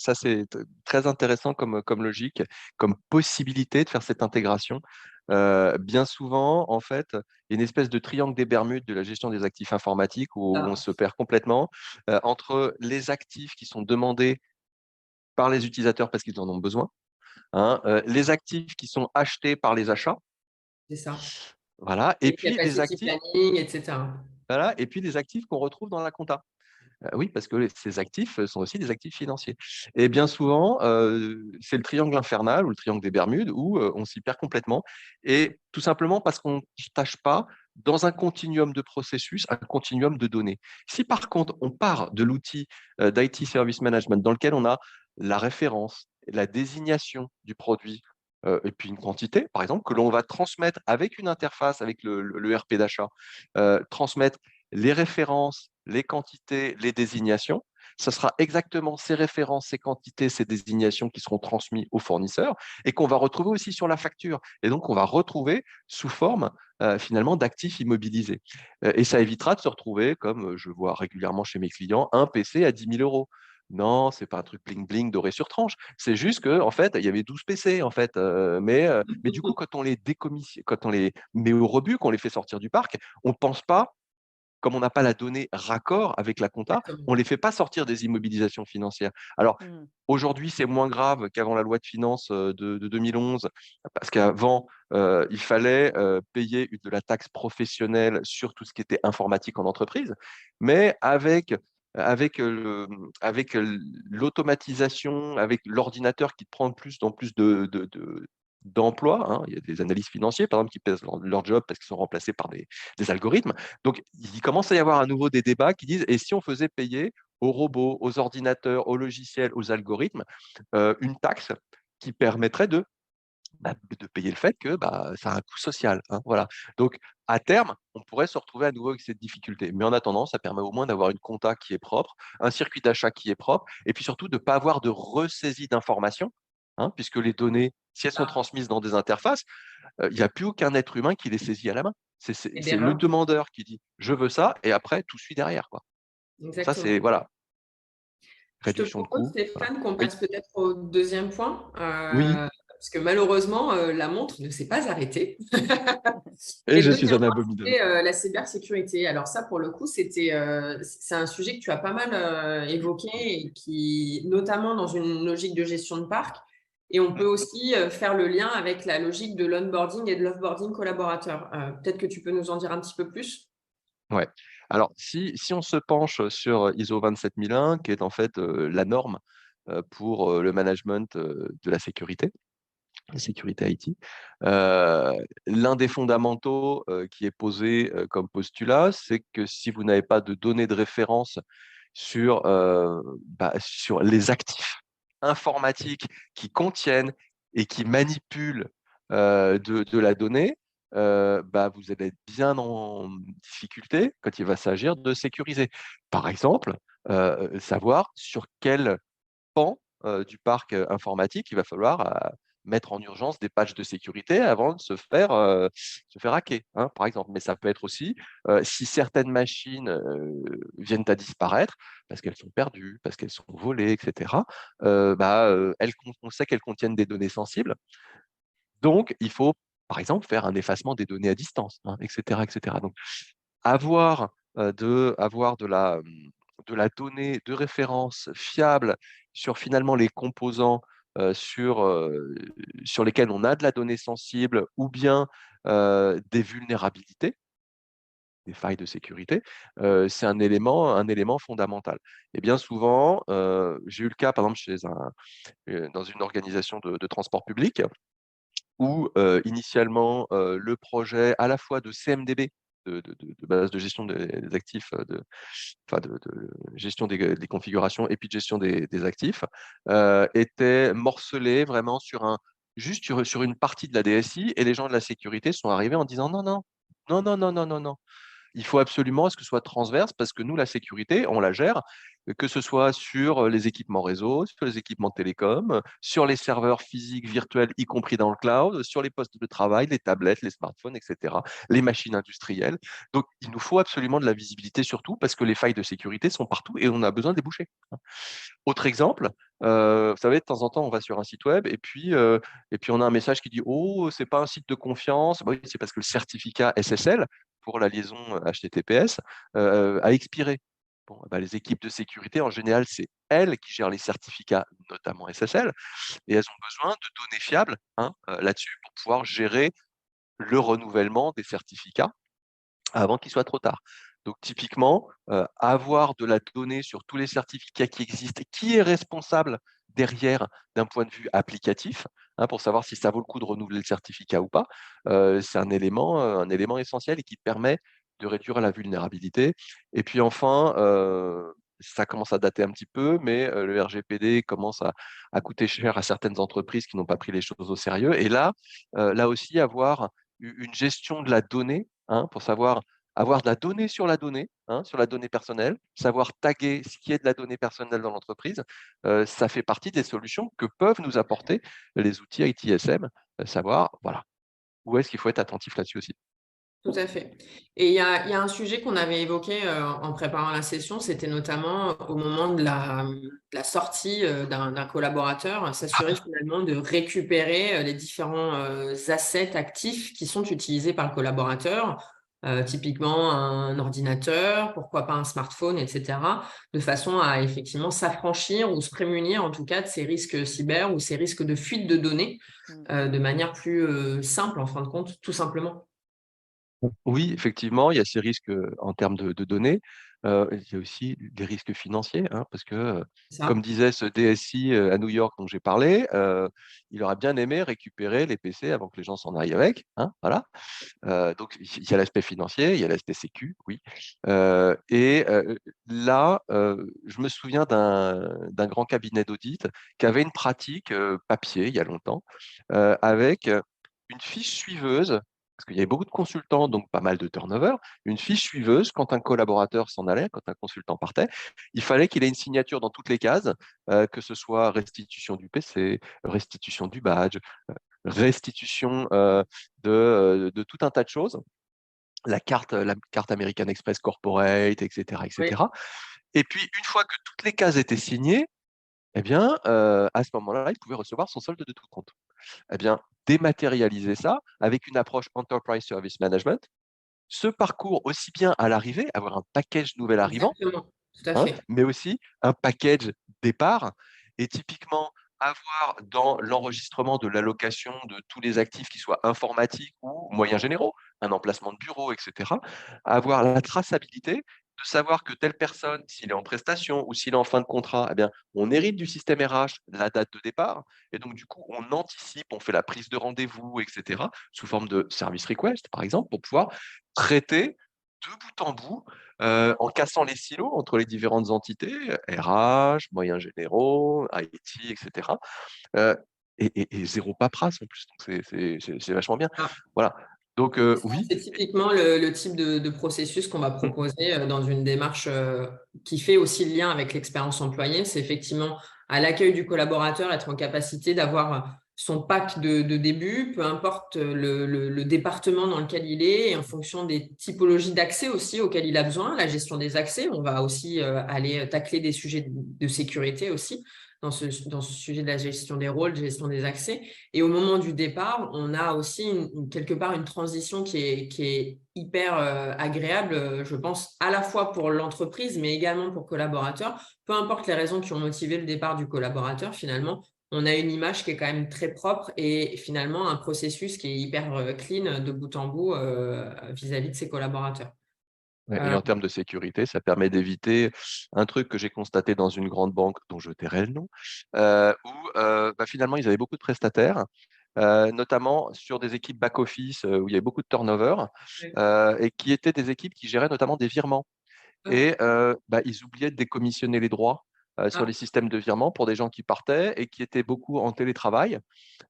très intéressant comme logique, comme possibilité de faire cette intégration. Bien souvent, en fait, il y a une espèce de triangle des Bermudes de la gestion des actifs informatiques où on se perd complètement entre les actifs qui sont demandés par les utilisateurs parce qu'ils en ont besoin, hein, les actifs qui sont achetés par les achats, C'est ça. voilà, et Et puis les capacity actifs, planning, etc. voilà, et puis les actifs qu'on retrouve dans la compta. Oui, parce que ces actifs sont aussi des actifs financiers. Et bien souvent, c'est le triangle infernal ou le triangle des Bermudes où on s'y perd complètement. Et tout simplement parce qu'on ne tâche pas dans un continuum de processus, un continuum de données. Si par contre, on part de l'outil d'IT Service Management dans lequel on a la référence, la désignation du produit, et puis une quantité, par exemple, que l'on va transmettre avec une interface, avec le RP d'achat, transmettre les références, les quantités, les désignations. Ce sera exactement ces références, ces quantités, ces désignations qui seront transmises aux fournisseurs et qu'on va retrouver aussi sur la facture. Et donc, on va retrouver sous forme finalement d'actifs immobilisés. Et ça évitera de se retrouver, comme je vois régulièrement chez mes clients, un PC à 10 000 euros. Non, c'est pas un truc bling bling doré sur tranche. C'est juste que en fait, il y avait 12 PC en fait. Mais du coup, quand on les décommissionne, quand on les met au rebut, qu'on les fait sortir du parc, on ne pense pas, comme on n'a pas la donnée raccord avec la compta, Exactement. on ne les fait pas sortir des immobilisations financières. Alors, aujourd'hui, c'est moins grave qu'avant la loi de finances de 2011, parce qu'avant, il fallait payer de la taxe professionnelle sur tout ce qui était informatique en entreprise, mais avec l'automatisation, avec l'ordinateur qui prend de plus en plus d'emplois, hein. Il y a des analystes financiers, par exemple, qui pèsent leur job parce qu'ils sont remplacés par des algorithmes. Donc, il commence à y avoir à nouveau des débats qui disent, et si on faisait payer aux robots, aux ordinateurs, aux logiciels, aux algorithmes, une taxe qui permettrait de payer le fait que ça a un coût social, hein, voilà. Donc, à terme, on pourrait se retrouver à nouveau avec cette difficulté. Mais en attendant, ça permet au moins d'avoir une compta qui est propre, un circuit d'achat qui est propre, et puis surtout de ne pas avoir de ressaisie d'informations, hein, puisque les données, si elles sont transmises dans des interfaces, il n'y a plus aucun être humain qui les saisit à la main. Et C'est le d'erreur. demandeur qui dit je veux ça, et après tout suit derrière, quoi. Donc ça, c'est Exactement. voilà, Je te réduction de propose, coûts. Voilà. Stéphane, qu'on Oui, passe peut-être au deuxième point, oui, parce que malheureusement, la montre ne s'est pas arrêtée. et Et je le suis deuxième un point, abominable. c'était la cybersécurité. Alors ça, pour le coup, c'est un sujet que tu as pas mal évoqué, et qui, notamment dans une logique de gestion de parc. Et on peut aussi faire le lien avec la logique de l'onboarding et de l'offboarding collaborateur. Peut-être que tu peux nous en dire un petit peu plus? Ouais. Alors, si on se penche sur ISO 27001, qui est en fait la norme pour le management de la sécurité IT, l'un des fondamentaux qui est posé comme postulat, c'est que si vous n'avez pas de données de référence sur les actifs informatiques qui contiennent et qui manipulent de la donnée, vous allez être bien en difficulté quand il va s'agir de sécuriser. Par exemple, savoir sur quel pan du parc informatique il va falloir mettre en urgence des patchs de sécurité avant de se faire hacker, hein, par exemple. Mais ça peut être aussi si certaines machines viennent à disparaître parce qu'elles sont perdues, parce qu'elles sont volées, etc. On sait qu'elles contiennent des données sensibles. Donc, il faut, par exemple, faire un effacement des données à distance, hein, etc., etc. Donc, avoir, de la donnée de référence fiable sur finalement les composants, sur lesquels on a de la donnée sensible ou bien, des vulnérabilités, des failles de sécurité, c'est un élément fondamental. Et bien souvent, j'ai eu le cas par exemple dans une organisation de transport public où, initialement, le projet à la fois de CMDB, de base de gestion des actifs, de gestion des configurations et puis de gestion des actifs, était morcelé vraiment sur une partie de la DSI et les gens de la sécurité sont arrivés en disant: «Non, non, non, non, non, non, non, non». Il faut absolument à ce que ce soit transverse parce que nous, la sécurité, on la gère, que ce soit sur les équipements réseau, sur les équipements télécoms, sur les serveurs physiques, virtuels, y compris dans le cloud, sur les postes de travail, les tablettes, les smartphones, etc., les machines industrielles. Donc, il nous faut absolument de la visibilité sur tout parce que les failles de sécurité sont partout et on a besoin de les boucher. Autre exemple, vous savez, de temps en temps, on va sur un site web et puis on a un message qui dit: «Oh, c'est pas un site de confiance». Bah oui, c'est parce que le certificat SSL pour la liaison HTTPS, a expiré. Bon, bah, les équipes de sécurité, en général, c'est elles qui gèrent les certificats, notamment SSL, et elles ont besoin de données fiables, hein, là-dessus pour pouvoir gérer le renouvellement des certificats avant qu'il soit trop tard. Donc typiquement, avoir de la donnée sur tous les certificats qui existent, qui est responsable derrière d'un point de vue applicatif, hein, pour savoir si ça vaut le coup de renouveler le certificat ou pas, c'est un élément essentiel et qui permet de réduire la vulnérabilité. Et puis enfin, ça commence à dater un petit peu, mais le RGPD commence à coûter cher à certaines entreprises qui n'ont pas pris les choses au sérieux. Et là aussi, avoir une gestion de la donnée, hein, pour savoir avoir de la donnée, hein, sur la donnée personnelle, savoir taguer ce qui est de la donnée personnelle dans l'entreprise, ça fait partie des solutions que peuvent nous apporter les outils ITSM, savoir, voilà, où est-ce qu'il faut être attentif là-dessus aussi. Tout à fait. Et il y a un sujet qu'on avait évoqué en préparant la session, c'était notamment au moment de la sortie d'un collaborateur, s'assurer finalement de récupérer les différents assets actifs qui sont utilisés par le collaborateur, typiquement un ordinateur, pourquoi pas un smartphone, etc., de façon à effectivement s'affranchir ou se prémunir en tout cas de ces risques cyber ou ces risques de fuite de données de manière plus simple en fin de compte, tout simplement. Oui, effectivement, il y a ces risques, en termes de données. Il y a aussi des risques financiers, hein, parce que, comme Ça. disait ce DSI, à New York dont j'ai parlé, il aurait bien aimé récupérer les PC avant que les gens s'en aillent avec, hein, voilà. Donc il y a l'aspect financier, il y a l'aspect sécu, oui. Là, je me souviens d'un grand cabinet d'audit qui avait une pratique, papier, il y a longtemps, avec, une fiche suiveuse, parce qu'il y avait beaucoup de consultants, donc pas mal de turnover. Une fiche suiveuse, quand un collaborateur s'en allait, quand un consultant partait, il fallait qu'il ait une signature dans toutes les cases, que ce soit restitution du PC, restitution du badge, restitution, de tout un tas de choses. La carte American Express Corporate, et cetera, et Oui. cetera. Et puis une fois que toutes les cases étaient signées, eh bien, à ce moment-là, il pouvait recevoir son solde de tout compte. Eh bien, dématérialiser ça avec une approche Enterprise Service Management, ce parcours aussi bien à l'arrivée, avoir un package nouvel arrivant, Exactement, tout à hein, fait. mais aussi un package départ. Et typiquement, avoir dans l'enregistrement de l'allocation de tous les actifs, qui soient informatiques ou moyens généraux, un emplacement de bureau, etc., avoir la traçabilité de savoir que telle personne, s'il est en prestation ou s'il est en fin de contrat, eh bien, on hérite du système RH la date de départ. Et donc, du coup, on anticipe, on fait la prise de rendez-vous, etc., sous forme de service request, par exemple, pour pouvoir traiter de bout en bout, en cassant les silos entre les différentes entités, RH, moyens généraux, IT, et cetera, et zéro paperasse en plus, donc c'est vachement bien. Ah, Voilà, donc et ça, oui. c'est typiquement le type de processus qu'on va Mmh. proposer dans une démarche qui fait aussi le lien avec l'expérience employée. C'est effectivement à l'accueil du collaborateur être en capacité d'avoir son pack de début, peu importe le département dans lequel il est, et en fonction des typologies d'accès aussi auxquels il a besoin, la gestion des accès. On va aussi aller tacler des sujets de sécurité aussi dans ce sujet de la gestion des rôles, de gestion des accès. Et au moment du départ, on a aussi quelque part une transition qui est hyper agréable, je pense, à la fois pour l'entreprise, mais également pour le collaborateur. Peu importe les raisons qui ont motivé le départ du collaborateur, finalement, on a une image qui est quand même très propre et finalement un processus qui est hyper clean de bout en bout vis-à-vis de ses collaborateurs. Ouais, et en termes de sécurité, ça permet d'éviter un truc que j'ai constaté dans une grande banque dont je tairai le nom, où bah, finalement, ils avaient beaucoup de prestataires, notamment sur des équipes back-office où il y avait beaucoup de turnover, Ouais. et qui étaient des équipes qui géraient notamment des virements. Ah, Et bah, ils oubliaient de décommissionner les droits sur ah, les systèmes de virement pour des gens qui partaient et qui étaient beaucoup en télétravail.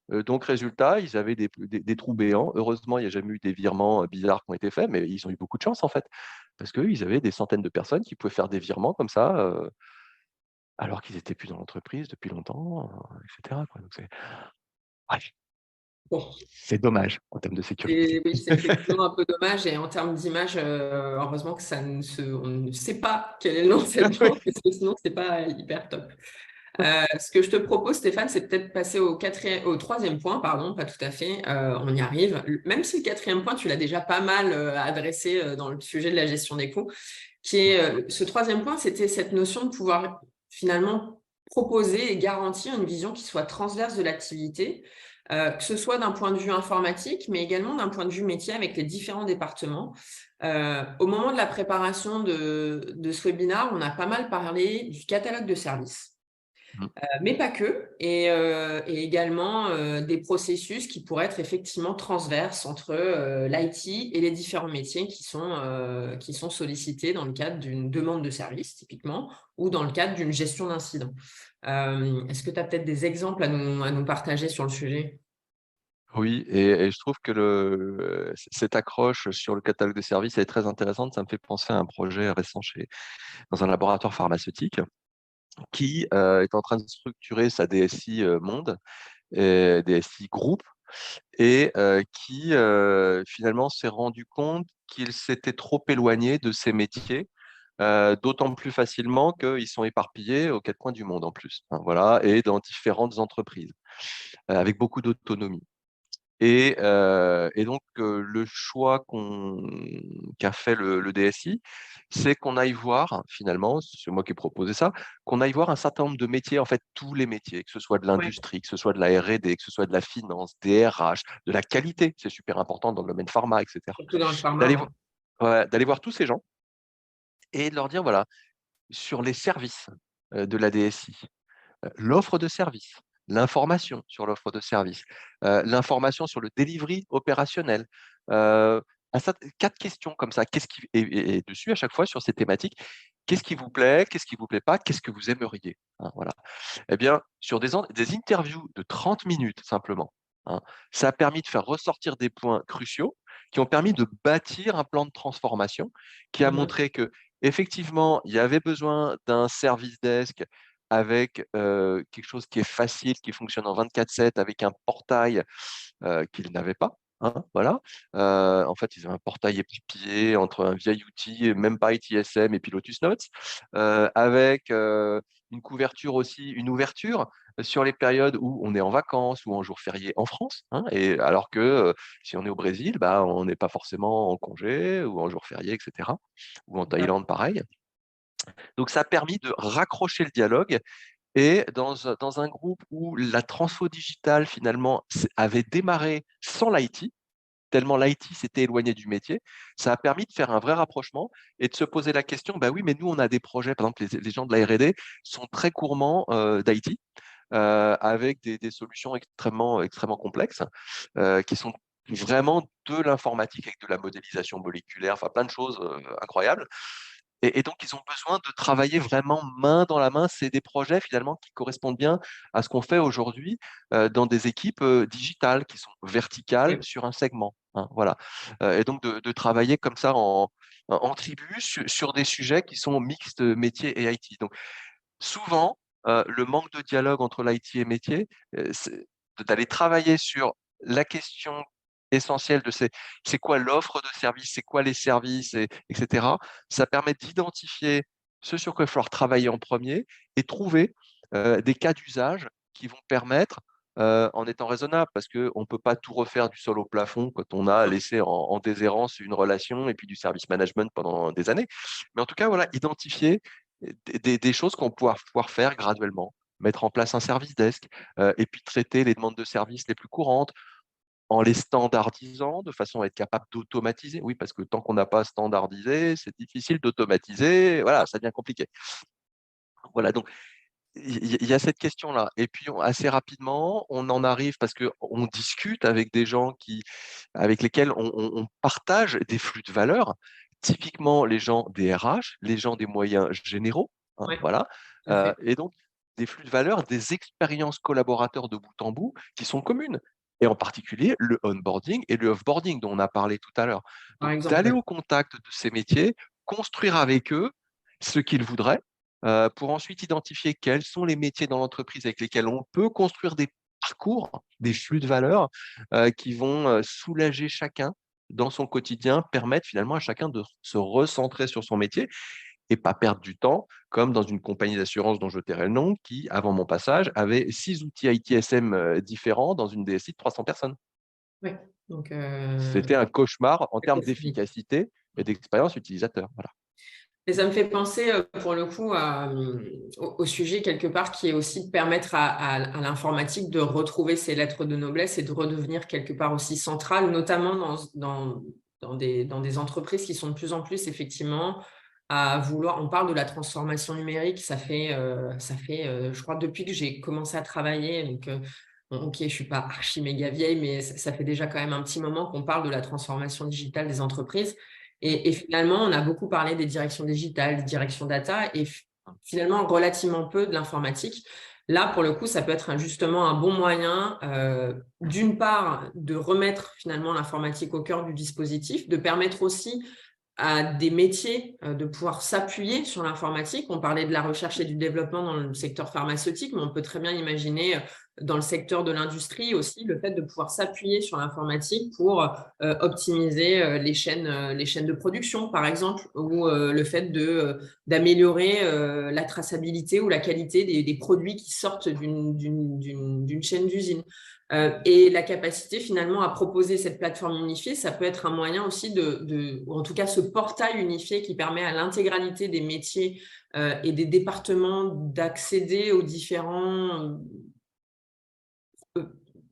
Donc, résultat, ils avaient des trous béants. Heureusement, il n'y a jamais eu des virements bizarres qui ont été faits, mais ils ont eu beaucoup de chance, en fait, parce qu'ils avaient des centaines de personnes qui pouvaient faire des virements comme ça, alors qu'ils n'étaient plus dans l'entreprise depuis longtemps, etc., quoi. Donc, bref, bon. c'est dommage en termes de sécurité. Oui, c'est effectivement un peu dommage et en termes d'image, heureusement que on ne sait pas quel est le nom de cette Oui. banque parce que sinon, c'est pas hyper top. Ce que je te propose, Stéphane, c'est peut-être passer au troisième point, pardon, pas tout à fait, on y arrive. Même si le quatrième point, tu l'as déjà pas mal adressé dans le sujet de la gestion des coûts, qui est ce troisième point, c'était cette notion de pouvoir finalement proposer et garantir une vision qui soit transverse de l'activité, que ce soit d'un point de vue informatique, mais également d'un point de vue métier avec les différents départements. Au moment de la préparation de ce webinaire, on a pas mal parlé du catalogue de services. Mais pas que, et également des processus qui pourraient être effectivement transverses entre l'IT et les différents métiers qui sont sollicités dans le cadre d'une demande de service, typiquement, ou dans le cadre d'une gestion d'incident. Est-ce que tu as peut-être des exemples à nous partager sur le sujet? Oui, et je trouve que cette accroche sur le catalogue de services est très intéressante. Ça me fait penser à un projet récent dans un laboratoire pharmaceutique qui est en train de structurer sa DSI monde, et DSI groupe, et qui finalement s'est rendu compte qu'il s'était trop éloigné de ses métiers, d'autant plus facilement qu'ils sont éparpillés aux quatre coins du monde en plus, hein, voilà, et dans différentes entreprises, avec beaucoup d'autonomie. Et donc, le choix qu'a fait le DSI, c'est qu'on aille voir finalement, c'est moi qui ai proposé ça, qu'on aille voir un certain nombre de métiers, en fait, tous les métiers, que ce soit de Ouais, l'industrie, que ce soit de la R&D, que ce soit de la finance, des RH, de la qualité, c'est super important dans le domaine pharma, et cetera. surtout dans le pharma, D'aller ouais. voi Ouais, d'aller voir tous ces gens et de leur dire, voilà, sur les services, de la DSI, l'offre de service, l'information sur l'offre de service, l'information sur le delivery opérationnel. Un 4 questions comme ça. Qu'est-ce qui et dessus, à chaque fois, sur ces thématiques, qu'est-ce qui vous plaît? Qu'est-ce qui vous plaît pas? Qu'est-ce que vous aimeriez? Hein, voilà. Eh bien, sur des interviews de 30 minutes simplement, hein, ça a permis de faire ressortir des points cruciaux qui ont permis de bâtir un plan de transformation qui a Mhm. montré que effectivement, il y avait besoin d'un service desk avec quelque chose qui est facile, qui fonctionne en 24/7, avec un portail qu'ils n'avaient pas. Hein, voilà. En fait, ils avaient un portail éparpillé entre un vieil outil, même pas ITSM et puis Lotus Notes, avec une couverture aussi, une ouverture sur les périodes où on est en vacances ou en jour férié en France. Hein, et alors que si on est au Brésil, bah, on n'est pas forcément en congé ou en jour férié, etc. Ou en Thaïlande, pareil. Donc, ça a permis de raccrocher le dialogue et dans un groupe où la transfo digitale, finalement, avait démarré sans l'IT, tellement l'IT s'était éloigné du métier, ça a permis de faire un vrai rapprochement et de se poser la question, bah oui, mais nous, on a des projets, par exemple, les gens de la R&D sont très gourmands d'IT, avec des solutions extrêmement complexes, qui sont vraiment de l'informatique avec de la modélisation moléculaire, enfin plein de choses incroyables. Et donc, ils ont besoin de travailler vraiment main dans la main. C'est des projets finalement qui correspondent bien à ce qu'on fait aujourd'hui dans des équipes digitales qui sont verticales Ouais. sur un segment. Hein, voilà. Et donc, de travailler comme ça en tribu sur des sujets qui sont mixtes métier et IT. Donc, souvent, le manque de dialogue entre l'IT et métier, d'aller travailler sur la question essentielle de c'est quoi l'offre de service, c'est quoi les services, etc. Ça permet d'identifier ce sur quoi il va falloir travailler en premier et trouver des cas d'usage qui vont permettre, en étant raisonnable, parce qu'on ne peut pas tout refaire du sol au plafond quand on a laissé en déshérence une relation et puis du service management pendant des années. Mais en tout cas, voilà, identifier des choses qu'on va pouvoir faire graduellement, mettre en place un service desk et puis traiter les demandes de services les plus courantes en les standardisant de façon à être capable d'automatiser. Oui, parce que tant qu'on n'a pas standardisé, c'est difficile d'automatiser. Voilà, ça devient compliqué. Voilà, donc il y a cette question-là. Et puis, assez rapidement, on en arrive parce qu'on discute avec des gens avec lesquels on partage des flux de valeur. Typiquement, les gens des RH, les gens des moyens généraux. Hein, Ouais, voilà. tout à fait. Et donc, des flux de valeur, des expériences collaborateurs de bout en bout qui sont communes. Et en particulier, le onboarding et le offboarding dont on a parlé tout à l'heure. Par Donc, exemple, d'aller ouais. au contact de ces métiers, construire avec eux ce qu'ils voudraient, pour ensuite identifier quels sont les métiers dans l'entreprise avec lesquels on peut construire des parcours, des flux de valeur qui vont soulager chacun dans son quotidien, permettre finalement à chacun de se recentrer sur son métier et pas perdre du temps, comme dans une compagnie d'assurance dont je tairai le nom, qui, avant mon passage, avait 6 outils ITSM différents dans une DSI de 300 personnes. Ouais. Donc, C'était un cauchemar en ça termes continue. d'efficacité et d'expérience utilisateur. Voilà. Et ça me fait penser, pour le coup, au sujet quelque part qui est aussi de permettre à l'informatique de retrouver ses lettres de noblesse et de redevenir quelque part aussi centrale, notamment dans des entreprises qui sont de plus en plus effectivement à vouloir. On parle de la transformation numérique, je crois, depuis que j'ai commencé à travailler. Donc, bon, ok, je ne suis pas archi méga vieille, mais ça fait déjà quand même un petit moment qu'on parle de la transformation digitale des entreprises. Et finalement, on a beaucoup parlé des directions digitales, des directions data, et finalement relativement peu de l'informatique. Là, pour le coup, ça peut être justement un bon moyen, d'une part, de remettre finalement l'informatique au cœur du dispositif, de permettre aussi à des métiers de pouvoir s'appuyer sur l'informatique. On parlait de la recherche et du développement dans le secteur pharmaceutique, mais on peut très bien imaginer dans le secteur de l'industrie aussi le fait de pouvoir s'appuyer sur l'informatique pour optimiser les chaînes de production, par exemple, ou le fait d'améliorer la traçabilité ou la qualité des produits qui sortent d'une chaîne d'usine. Et la capacité finalement à proposer cette plateforme unifiée, ça peut être un moyen aussi ou en tout cas ce portail unifié qui permet à l'intégralité des métiers et des départements d'accéder aux différents,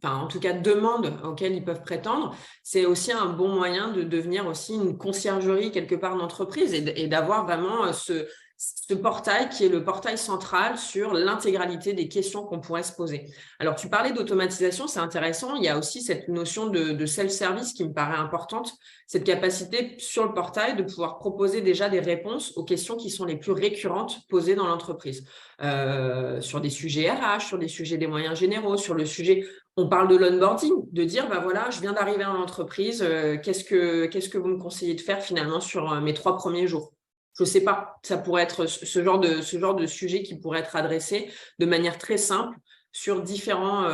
en tout cas demandes auxquelles ils peuvent prétendre. C'est aussi un bon moyen de devenir aussi une conciergerie quelque part d'entreprise et d'avoir vraiment ce portail qui est le portail central sur l'intégralité des questions qu'on pourrait se poser. Alors, tu parlais d'automatisation, c'est intéressant. Il y a aussi cette notion de self-service qui me paraît importante, cette capacité sur le portail de pouvoir proposer déjà des réponses aux questions qui sont les plus récurrentes posées dans l'entreprise. Sur des sujets RH, sur des sujets des moyens généraux, sur le sujet, on parle de l'onboarding, de dire, voilà, je viens d'arriver en entreprise, qu'est-ce que vous me conseillez de faire finalement sur mes 3 premiers jours ? Je ne sais pas, ça pourrait être ce genre de sujet qui pourrait être adressé de manière très simple sur différents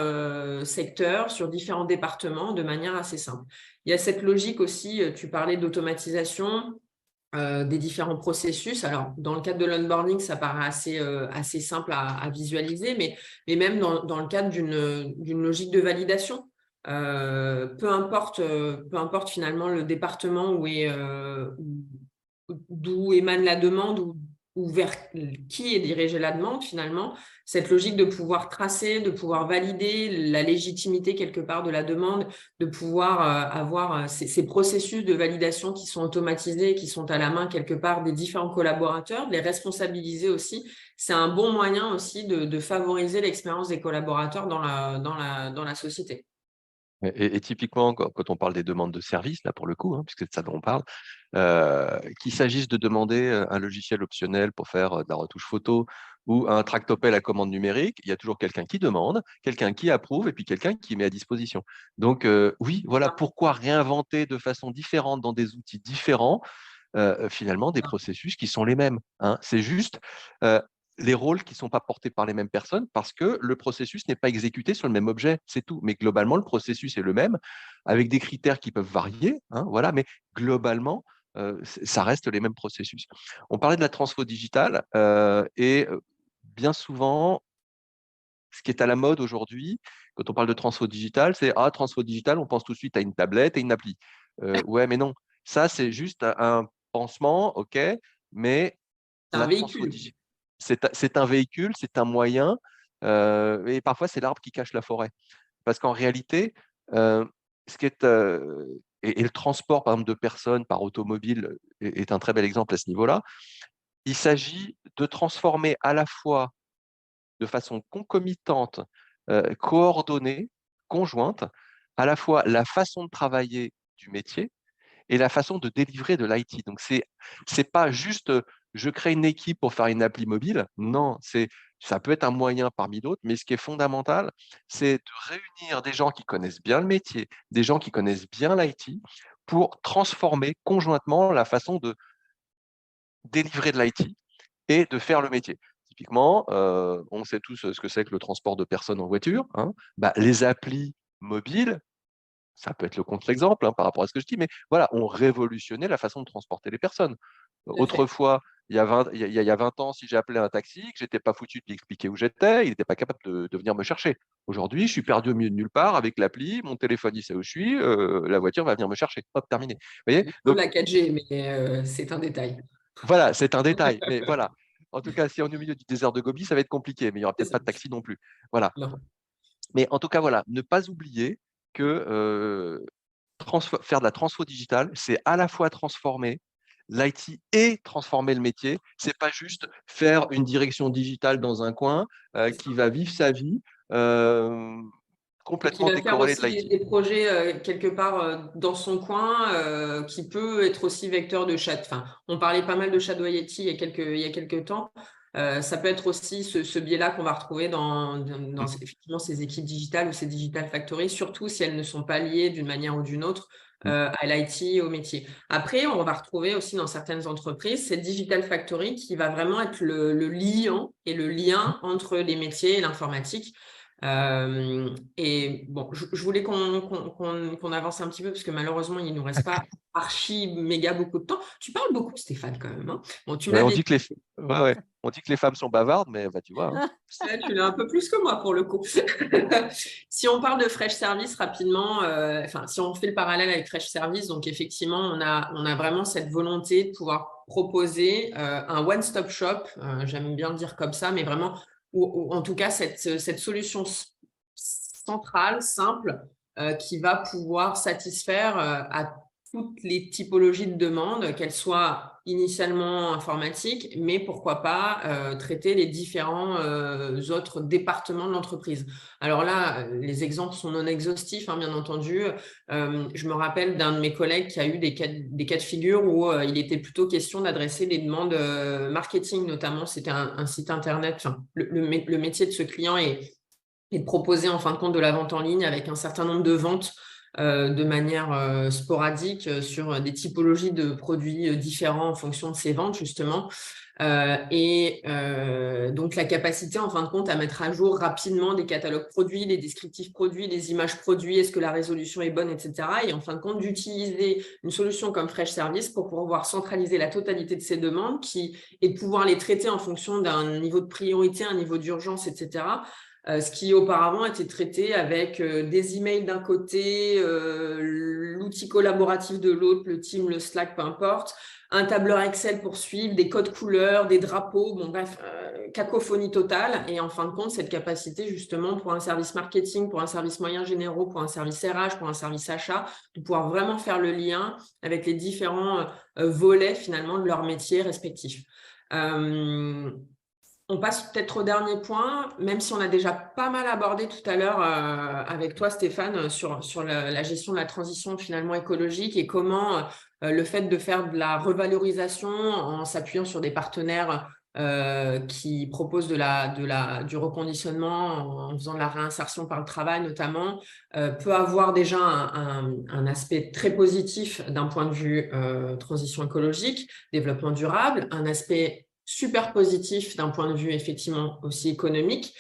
secteurs, sur différents départements, de manière assez simple. Il y a cette logique aussi, tu parlais d'automatisation des différents processus. Alors, dans le cadre de l'onboarding, ça paraît assez simple à visualiser, mais même dans le cadre d'une logique de validation. Peu importe finalement le département d'où émane la demande ou vers qui est dirigée la demande finalement, cette logique de pouvoir tracer, de pouvoir valider la légitimité quelque part de la demande, de pouvoir avoir ces processus de validation qui sont automatisés, qui sont à la main quelque part des différents collaborateurs, de les responsabiliser aussi. C'est un bon moyen aussi de favoriser l'expérience des collaborateurs dans la société. Et typiquement, quand on parle des demandes de services, là pour le coup, hein, puisque c'est de ça dont on parle, qu'il s'agisse de demander un logiciel optionnel pour faire de la retouche photo ou un tractopelle à commande numérique, il y a toujours quelqu'un qui demande, quelqu'un qui approuve et puis quelqu'un qui met à disposition. Donc oui, voilà pourquoi réinventer de façon différente dans des outils différents, finalement des processus qui sont les mêmes. Hein. C'est juste les rôles qui ne sont pas portés par les mêmes personnes parce que le processus n'est pas exécuté sur le même objet, c'est tout. Mais globalement, le processus est le même, avec des critères qui peuvent varier, hein, voilà, mais globalement, ça reste les mêmes processus. On parlait de la transfo digitale et bien souvent, ce qui est à la mode aujourd'hui, quand on parle de transfo digital, c'est transfo digital, on pense tout de suite à une tablette et une appli. Ouais, mais non, ça, c'est juste un pansement, OK, mais C'est un la transfo véhicule. digitale, c'est un véhicule, c'est un moyen, et parfois, c'est l'arbre qui cache la forêt. Parce qu'en réalité, ce qui est, et le transport, par exemple, de personnes par automobile est un très bel exemple à ce niveau-là. Il s'agit de transformer à la fois de façon concomitante, coordonnée, conjointe, à la fois la façon de travailler du métier et la façon de délivrer de l'IT. Donc, c'est pas juste je crée une équipe pour faire une appli mobile. Non, ça peut être un moyen parmi d'autres, mais ce qui est fondamental, c'est de réunir des gens qui connaissent bien le métier, des gens qui connaissent bien l'IT pour transformer conjointement la façon de délivrer de l'IT et de faire le métier. Typiquement, on sait tous ce que c'est que le transport de personnes en voiture, hein. Bah, les applis mobiles, ça peut être le contre-exemple par rapport à ce que je dis, mais voilà, ont révolutionné la façon de transporter les personnes. Tout à fait. Autrefois, il y a 20 ans, si j'appelais un taxi, que je n'étais pas foutu de lui expliquer où j'étais, il n'était pas capable de venir me chercher. Aujourd'hui, je suis perdu au milieu de nulle part avec l'appli, mon téléphone, il sait où je suis, la voiture va venir me chercher. Hop, terminé. Vous voyez? Il faut Donc, la 4G, mais c'est un détail. voilà, c'est un détail, mais voilà. En tout cas, si on est au milieu du désert de Gobi, ça va être compliqué, mais il n'y aura C'est peut-être ça. pas de taxi non plus. Voilà. Non. Mais en tout cas, voilà, ne pas oublier que faire de la transfo digitale, c'est à la fois transformer l'IT et transformer le métier. C'est pas juste faire une direction digitale dans un coin qui va vivre sa vie Et qui complètement va faire décorrélée de aussi l'IT. des projets quelque part dans son coin, qui peut être aussi vecteur de chat. Enfin, on parlait pas mal de Shadowity il y a quelques temps. Ça peut être aussi ce biais-là qu'on va retrouver dans effectivement ces équipes digitales ou ces digital factories, surtout si elles ne sont pas liées d'une manière ou d'une autre à l'IT, au métier. Après, on va retrouver aussi dans certaines entreprises cette digital factory qui va vraiment être le liant et le lien entre les métiers et l'informatique. Et bon, je voulais qu'on avance un petit peu parce que malheureusement, il ne nous reste pas archi méga beaucoup de temps. Tu parles beaucoup, Stéphane, quand même, hein. Bon, tu me Ouais, l'avais dit, ouais. On dit que les femmes sont bavardes, mais bah, tu vois, hein. tu l'as un peu plus que moi pour le coup. Si on parle de Fresh Service rapidement, enfin, si on fait le parallèle avec Fresh Service, donc effectivement, on a vraiment cette volonté de pouvoir proposer un one-stop shop, j'aime bien le dire comme ça, mais vraiment, ou en tout cas, cette solution centrale, simple, qui va pouvoir satisfaire à toutes les typologies de demandes, qu'elles soient initialement informatiques, mais pourquoi pas traiter les différents autres départements de l'entreprise. Alors là, les exemples sont non exhaustifs, hein, bien entendu. Je me rappelle d'un de mes collègues qui a eu des cas de figure où il était plutôt question d'adresser des demandes marketing, notamment. C'était un site internet. Enfin, le métier de ce client est de proposer en fin de compte de la vente en ligne avec un certain nombre de ventes de manière sporadique sur des typologies de produits différents en fonction de ces ventes, justement. Donc, la capacité, en fin de compte, à mettre à jour rapidement des catalogues produits, des descriptifs produits, des images produits, est-ce que la résolution est bonne, etc. Et en fin de compte, d'utiliser une solution comme Fresh Service pour pouvoir centraliser la totalité de ces demandes et de pouvoir les traiter en fonction d'un niveau de priorité, un niveau d'urgence, etc. Ce qui auparavant était traité avec des emails d'un côté, l'outil collaboratif de l'autre, le Team, le Slack, peu importe, un tableur Excel pour suivre, des codes couleurs, des drapeaux, bon bref, cacophonie totale. Et en fin de compte, cette capacité justement pour un service marketing, pour un service moyen généraux, pour un service RH, pour un service achat, de pouvoir vraiment faire le lien avec les différents volets finalement de leur métier respectif. On passe peut-être au dernier point, même si on a déjà pas mal abordé tout à l'heure avec toi, Stéphane, sur la gestion de la transition finalement écologique et comment le fait de faire de la revalorisation en s'appuyant sur des partenaires qui proposent du reconditionnement en faisant de la réinsertion par le travail notamment, peut avoir déjà un aspect très positif d'un point de vue transition écologique, développement durable, un aspect super positif d'un point de vue effectivement aussi économique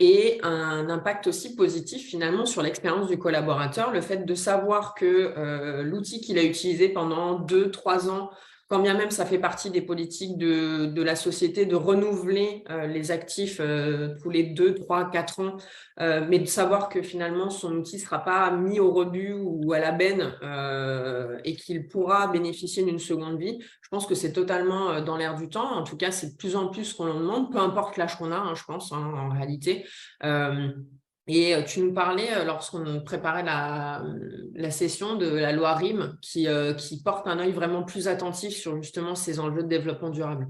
et un impact aussi positif finalement sur l'expérience du collaborateur. Le fait de savoir que l'outil qu'il a utilisé pendant 2-3 ans, quand bien même ça fait partie des politiques de la société de renouveler les actifs tous les 2-3-4 ans, mais de savoir que finalement son outil ne sera pas mis au rebut ou à la benne et qu'il pourra bénéficier d'une seconde vie, je pense que c'est totalement dans l'air du temps. En tout cas, c'est de plus en plus ce qu'on en demande, peu importe l'âge qu'on a, hein, je pense, hein, en réalité. Et tu nous parlais, lorsqu'on préparait la session, de la loi RIM qui porte un œil vraiment plus attentif sur justement ces enjeux de développement durable.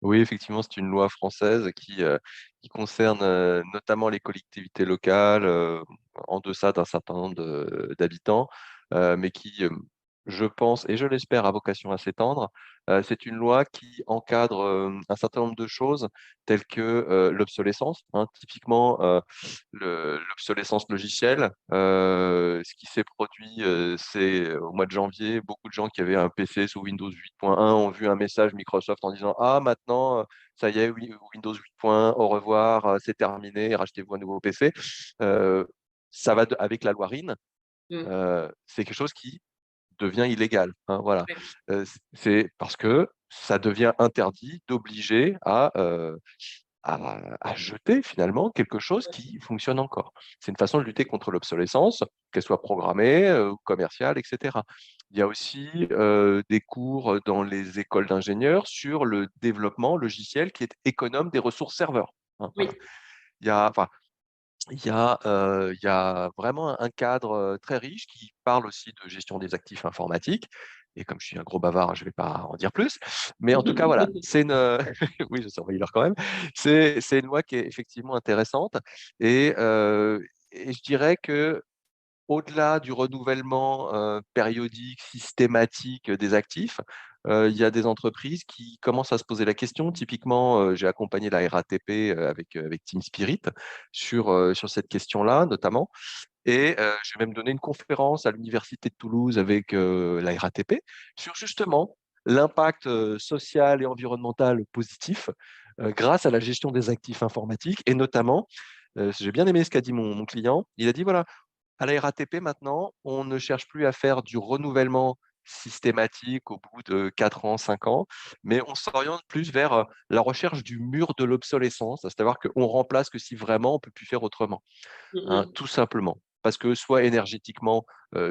Oui, effectivement, c'est une loi française qui concerne notamment les collectivités locales en deçà d'un certain nombre d'habitants, mais qui, je pense et je l'espère, a vocation à s'étendre. C'est une loi qui encadre un certain nombre de choses telles que l'obsolescence, hein. Typiquement, l'obsolescence logicielle. Ce qui s'est produit, c'est au mois de janvier, beaucoup de gens qui avaient un PC sous Windows 8.1 ont vu un message Microsoft en disant: «Ah maintenant, ça y est, Windows 8.1, au revoir, c'est terminé, rachetez-vous un nouveau PC». Ça va avec la loi RIN, Mm. c'est quelque chose qui devient illégal, hein, voilà. Ouais. C'est parce que ça devient interdit d'obliger à jeter finalement quelque chose qui fonctionne encore. C'est une façon de lutter contre l'obsolescence, qu'elle soit programmée, ou commerciale et cetera. Il y a aussi, des cours, dans les écoles d'ingénieurs sur le développement logiciel qui est économe des ressources serveurs, hein, Oui. voilà. Il y a enfin, il y a vraiment un cadre, très riche qui parle aussi de gestion des actifs informatiques et comme je suis un gros bavard, je ne vais pas en dire plus. Mais en tout cas, voilà, c'est une, oui, je surveille l'heure quand même. C'est une loi qui est effectivement intéressante et je dirais que au-delà du renouvellement, périodique, systématique, des actifs, il y a des entreprises qui commencent à se poser la question. Typiquement, j'ai accompagné la RATP, avec Team Spirit sur cette question-là, notamment et j'ai même donné une conférence à l'université de Toulouse avec, la RATP sur justement l'impact, social et environnemental positif, grâce à la gestion des actifs informatiques et notamment, j'ai bien aimé ce qu'a dit mon client. Il a dit: «Voilà, à la RATP maintenant, on ne cherche plus à faire du renouvellement systématique au bout de 4 ans, 5 ans, mais on s'oriente plus vers, la recherche du mur de l'obsolescence, à savoir qu'on remplace que si vraiment on peut plus faire autrement, hein, Mm. tout simplement. Parce que soit énergétiquement,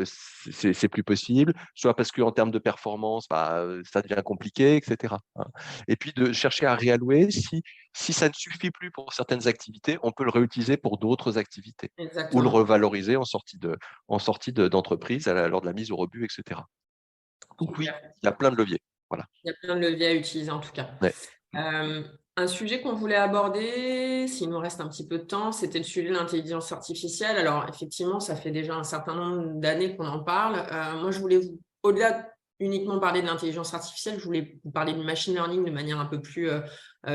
c'est plus possible, soit parce qu'en termes de performance, bah, ça devient compliqué et cetera, hein. Et puis de chercher à réallouer si ça ne suffit plus pour certaines activités, on peut le réutiliser pour d'autres activités ou le Exactement. revaloriser en sortie d'entreprise lors de la mise au rebut et cetera. Donc oui, Super. il y a plein de leviers. Voilà. Il y a plein de leviers à utiliser en tout cas. Ouais. Un sujet qu'on voulait aborder, s'il nous reste un petit peu de temps, c'était le sujet de l'intelligence artificielle. Alors, effectivement, ça fait déjà un certain nombre d'années qu'on en parle. Moi, je voulais au-delà uniquement parler de l'intelligence artificielle, je voulais vous parler du machine learning de manière un peu plus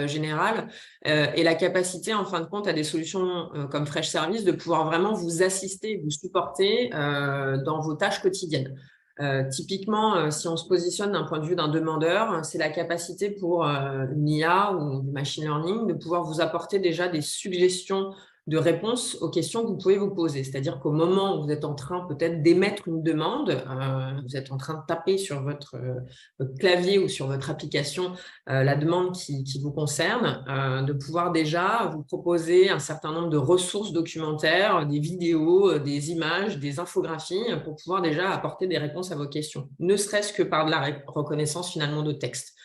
générale et la capacité, en fin de compte, à des solutions comme Fresh Service de pouvoir vraiment vous assister, vous supporter dans vos tâches quotidiennes. Typiquement, si on se positionne d'un point de vue d'un demandeur, c'est la capacité pour une IA ou du machine learning de pouvoir vous apporter déjà des suggestions de réponses aux questions que vous pouvez vous poser. C'est-à-dire qu'au moment où vous êtes en train peut-être d'émettre une demande, vous êtes en train de taper sur votre clavier ou sur votre application la demande qui vous concerne, de pouvoir déjà vous proposer un certain nombre de ressources documentaires, des vidéos, des images, des infographies, pour pouvoir déjà apporter des réponses à vos questions, ne serait-ce que par de la reconnaissance finalement de texte,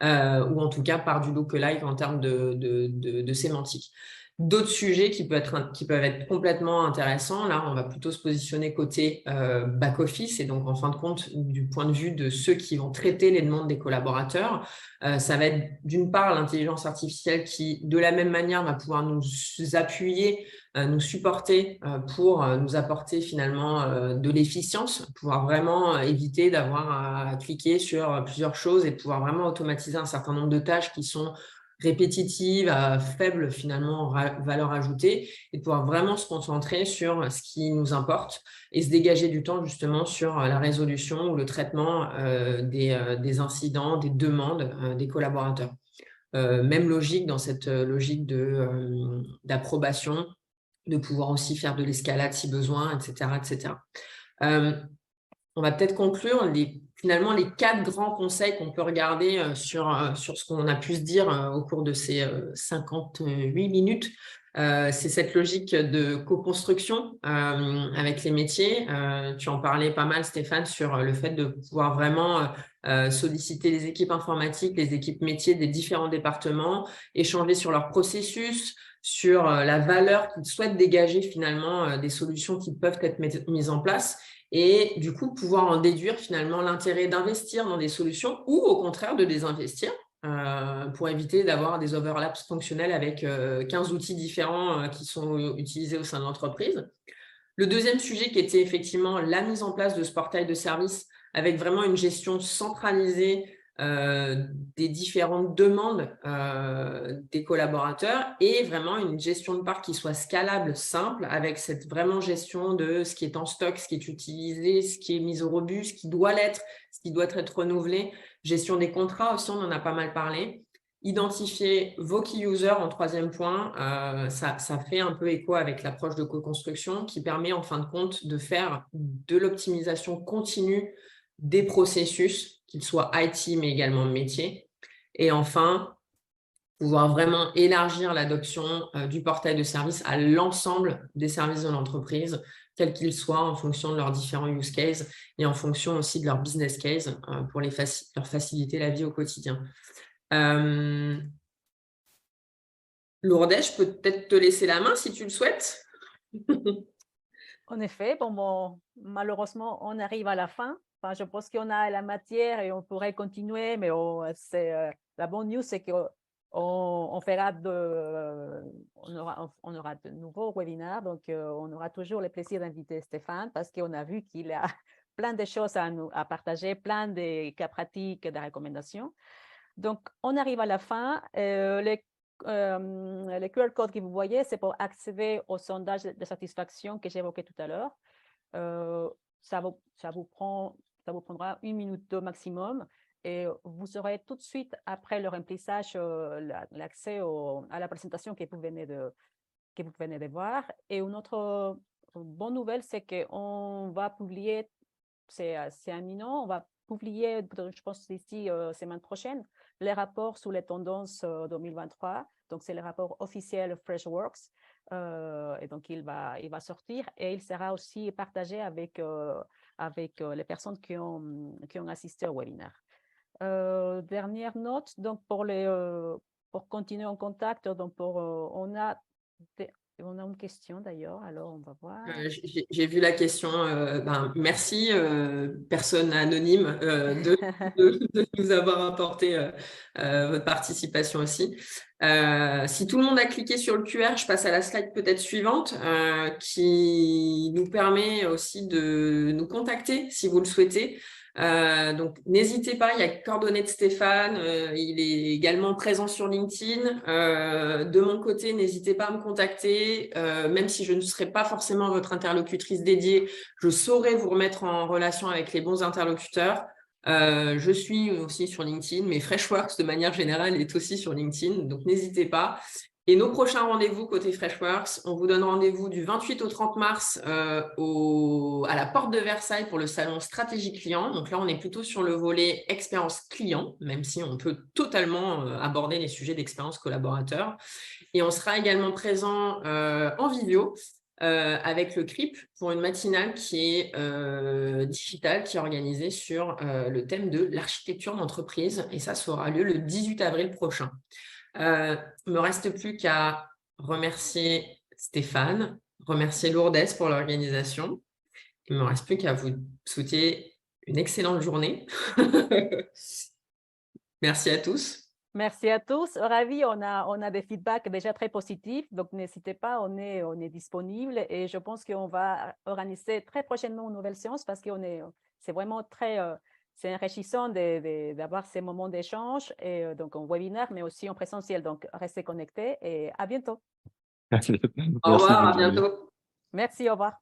ou en tout cas par du lookalike en termes de sémantique. D'autres sujets qui peuvent être complètement intéressants, là on va plutôt se positionner côté back-office et donc en fin de compte du point de vue de ceux qui vont traiter les demandes des collaborateurs. Ça va être d'une part l'intelligence artificielle qui de la même manière va pouvoir nous appuyer, nous supporter pour nous apporter finalement de l'efficience, pouvoir vraiment éviter d'avoir à cliquer sur plusieurs choses et pouvoir vraiment automatiser un certain nombre de tâches qui sont répétitive, à faible finalement valeur ajoutée, et de pouvoir vraiment se concentrer sur ce qui nous importe et se dégager du temps justement sur la résolution ou le traitement des incidents, des demandes des collaborateurs. même logique, dans cette logique d'approbation, de pouvoir aussi faire de l'escalade si besoin, etc. etc. On va peut-être conclure finalement les 4 grands conseils qu'on peut regarder sur ce qu'on a pu se dire au cours de ces 58 minutes. C'est cette logique de co-construction avec les métiers. Tu en parlais pas mal, Stéphane, sur le fait de pouvoir vraiment solliciter les équipes informatiques, les équipes métiers des différents départements, échanger sur leur processus, sur la valeur qu'ils souhaitent dégager finalement des solutions qui peuvent être mises en place. Et du coup, pouvoir en déduire finalement l'intérêt d'investir dans des solutions ou au contraire de désinvestir pour éviter d'avoir des overlaps fonctionnels avec 15 outils différents qui sont utilisés au sein de l'entreprise. Le deuxième sujet qui était effectivement la mise en place de ce portail de services avec vraiment une gestion centralisée des différentes demandes des collaborateurs et vraiment une gestion de parc qui soit scalable, simple, avec cette vraiment gestion de ce qui est en stock, ce qui est utilisé, ce qui est mis au rebut, ce qui doit l'être, ce qui doit être renouvelé. Gestion des contrats aussi, on en a pas mal parlé. Identifier vos key users en 3e point, ça fait un peu écho avec l'approche de co-construction qui permet en fin de compte de faire de l'optimisation continue des processus, qu'ils soient IT mais également métier. Et enfin, pouvoir vraiment élargir l'adoption du portail de services à l'ensemble des services de l'entreprise, quels qu'ils soient en fonction de leurs différents use cases et en fonction aussi de leur business case pour leur faciliter la vie au quotidien. Lourdes, je peux peut-être te laisser la main si tu le souhaites. En effet, malheureusement, on arrive à la fin. Enfin, je pense qu'on a la matière et on pourrait continuer, mais la bonne news, c'est qu'on on aura de nouveaux webinaires, donc on aura toujours le plaisir d'inviter Stéphane parce qu'on a vu qu'il a plein de choses à partager, plein de cas pratiques, de recommandations. Donc, on arrive à la fin. Le QR code que vous voyez, c'est pour accéder au sondage de satisfaction que j'évoquais tout à l'heure. Ça vous prendra 1 minute 2 maximum et vous aurez tout de suite, après le remplissage, l'accès à la présentation que vous venez de voir. Et une autre bonne nouvelle, c'est qu'on va publier, c'est imminent, on va publier, je pense d'ici semaine prochaine, les rapports sur les tendances 2023. Donc, c'est le rapport officiel Freshworks. Et donc, il va sortir et il sera aussi partagé avec les personnes qui ont assisté au webinaire. Dernière note, donc pour continuer en contact, donc on a une question d'ailleurs, alors on va voir. J'ai vu la question. Merci, personne anonyme, de nous avoir apporté votre participation aussi. Si tout le monde a cliqué sur le QR, je passe à la slide peut-être suivante qui nous permet aussi de nous contacter si vous le souhaitez. Donc, n'hésitez pas, il y a les coordonnées de Stéphane, il est également présent sur LinkedIn. De mon côté, n'hésitez pas à me contacter, même si je ne serai pas forcément votre interlocutrice dédiée, je saurai vous remettre en relation avec les bons interlocuteurs. Je suis aussi sur LinkedIn, mais Freshworks de manière générale est aussi sur LinkedIn, donc n'hésitez pas. Et nos prochains rendez-vous côté Freshworks, on vous donne rendez-vous du 28 au 30 mars à la porte de Versailles pour le salon Stratégie Client. Donc là, on est plutôt sur le volet expérience client, même si on peut totalement aborder les sujets d'expérience collaborateur. Et on sera également présent en vidéo avec le CRIP pour une matinale qui est digitale, qui est organisée sur le thème de l'architecture d'entreprise. Et ça aura lieu le 18 avril prochain. Il ne me reste plus qu'à remercier Stéphane, remercier Lourdes pour l'organisation. Il ne me reste plus qu'à vous souhaiter une excellente journée. Merci à tous. Merci à tous. Ravi, on a des feedbacks déjà très positifs, donc n'hésitez pas, on est disponible et je pense qu'on va organiser très prochainement une nouvelle séance parce que c'est vraiment c'est enrichissant d'avoir ces moments d'échange, et donc en webinaire, mais aussi en présentiel. Donc, restez connectés et à bientôt. Merci, Au revoir, bonne à journée. bientôt. Merci, au revoir.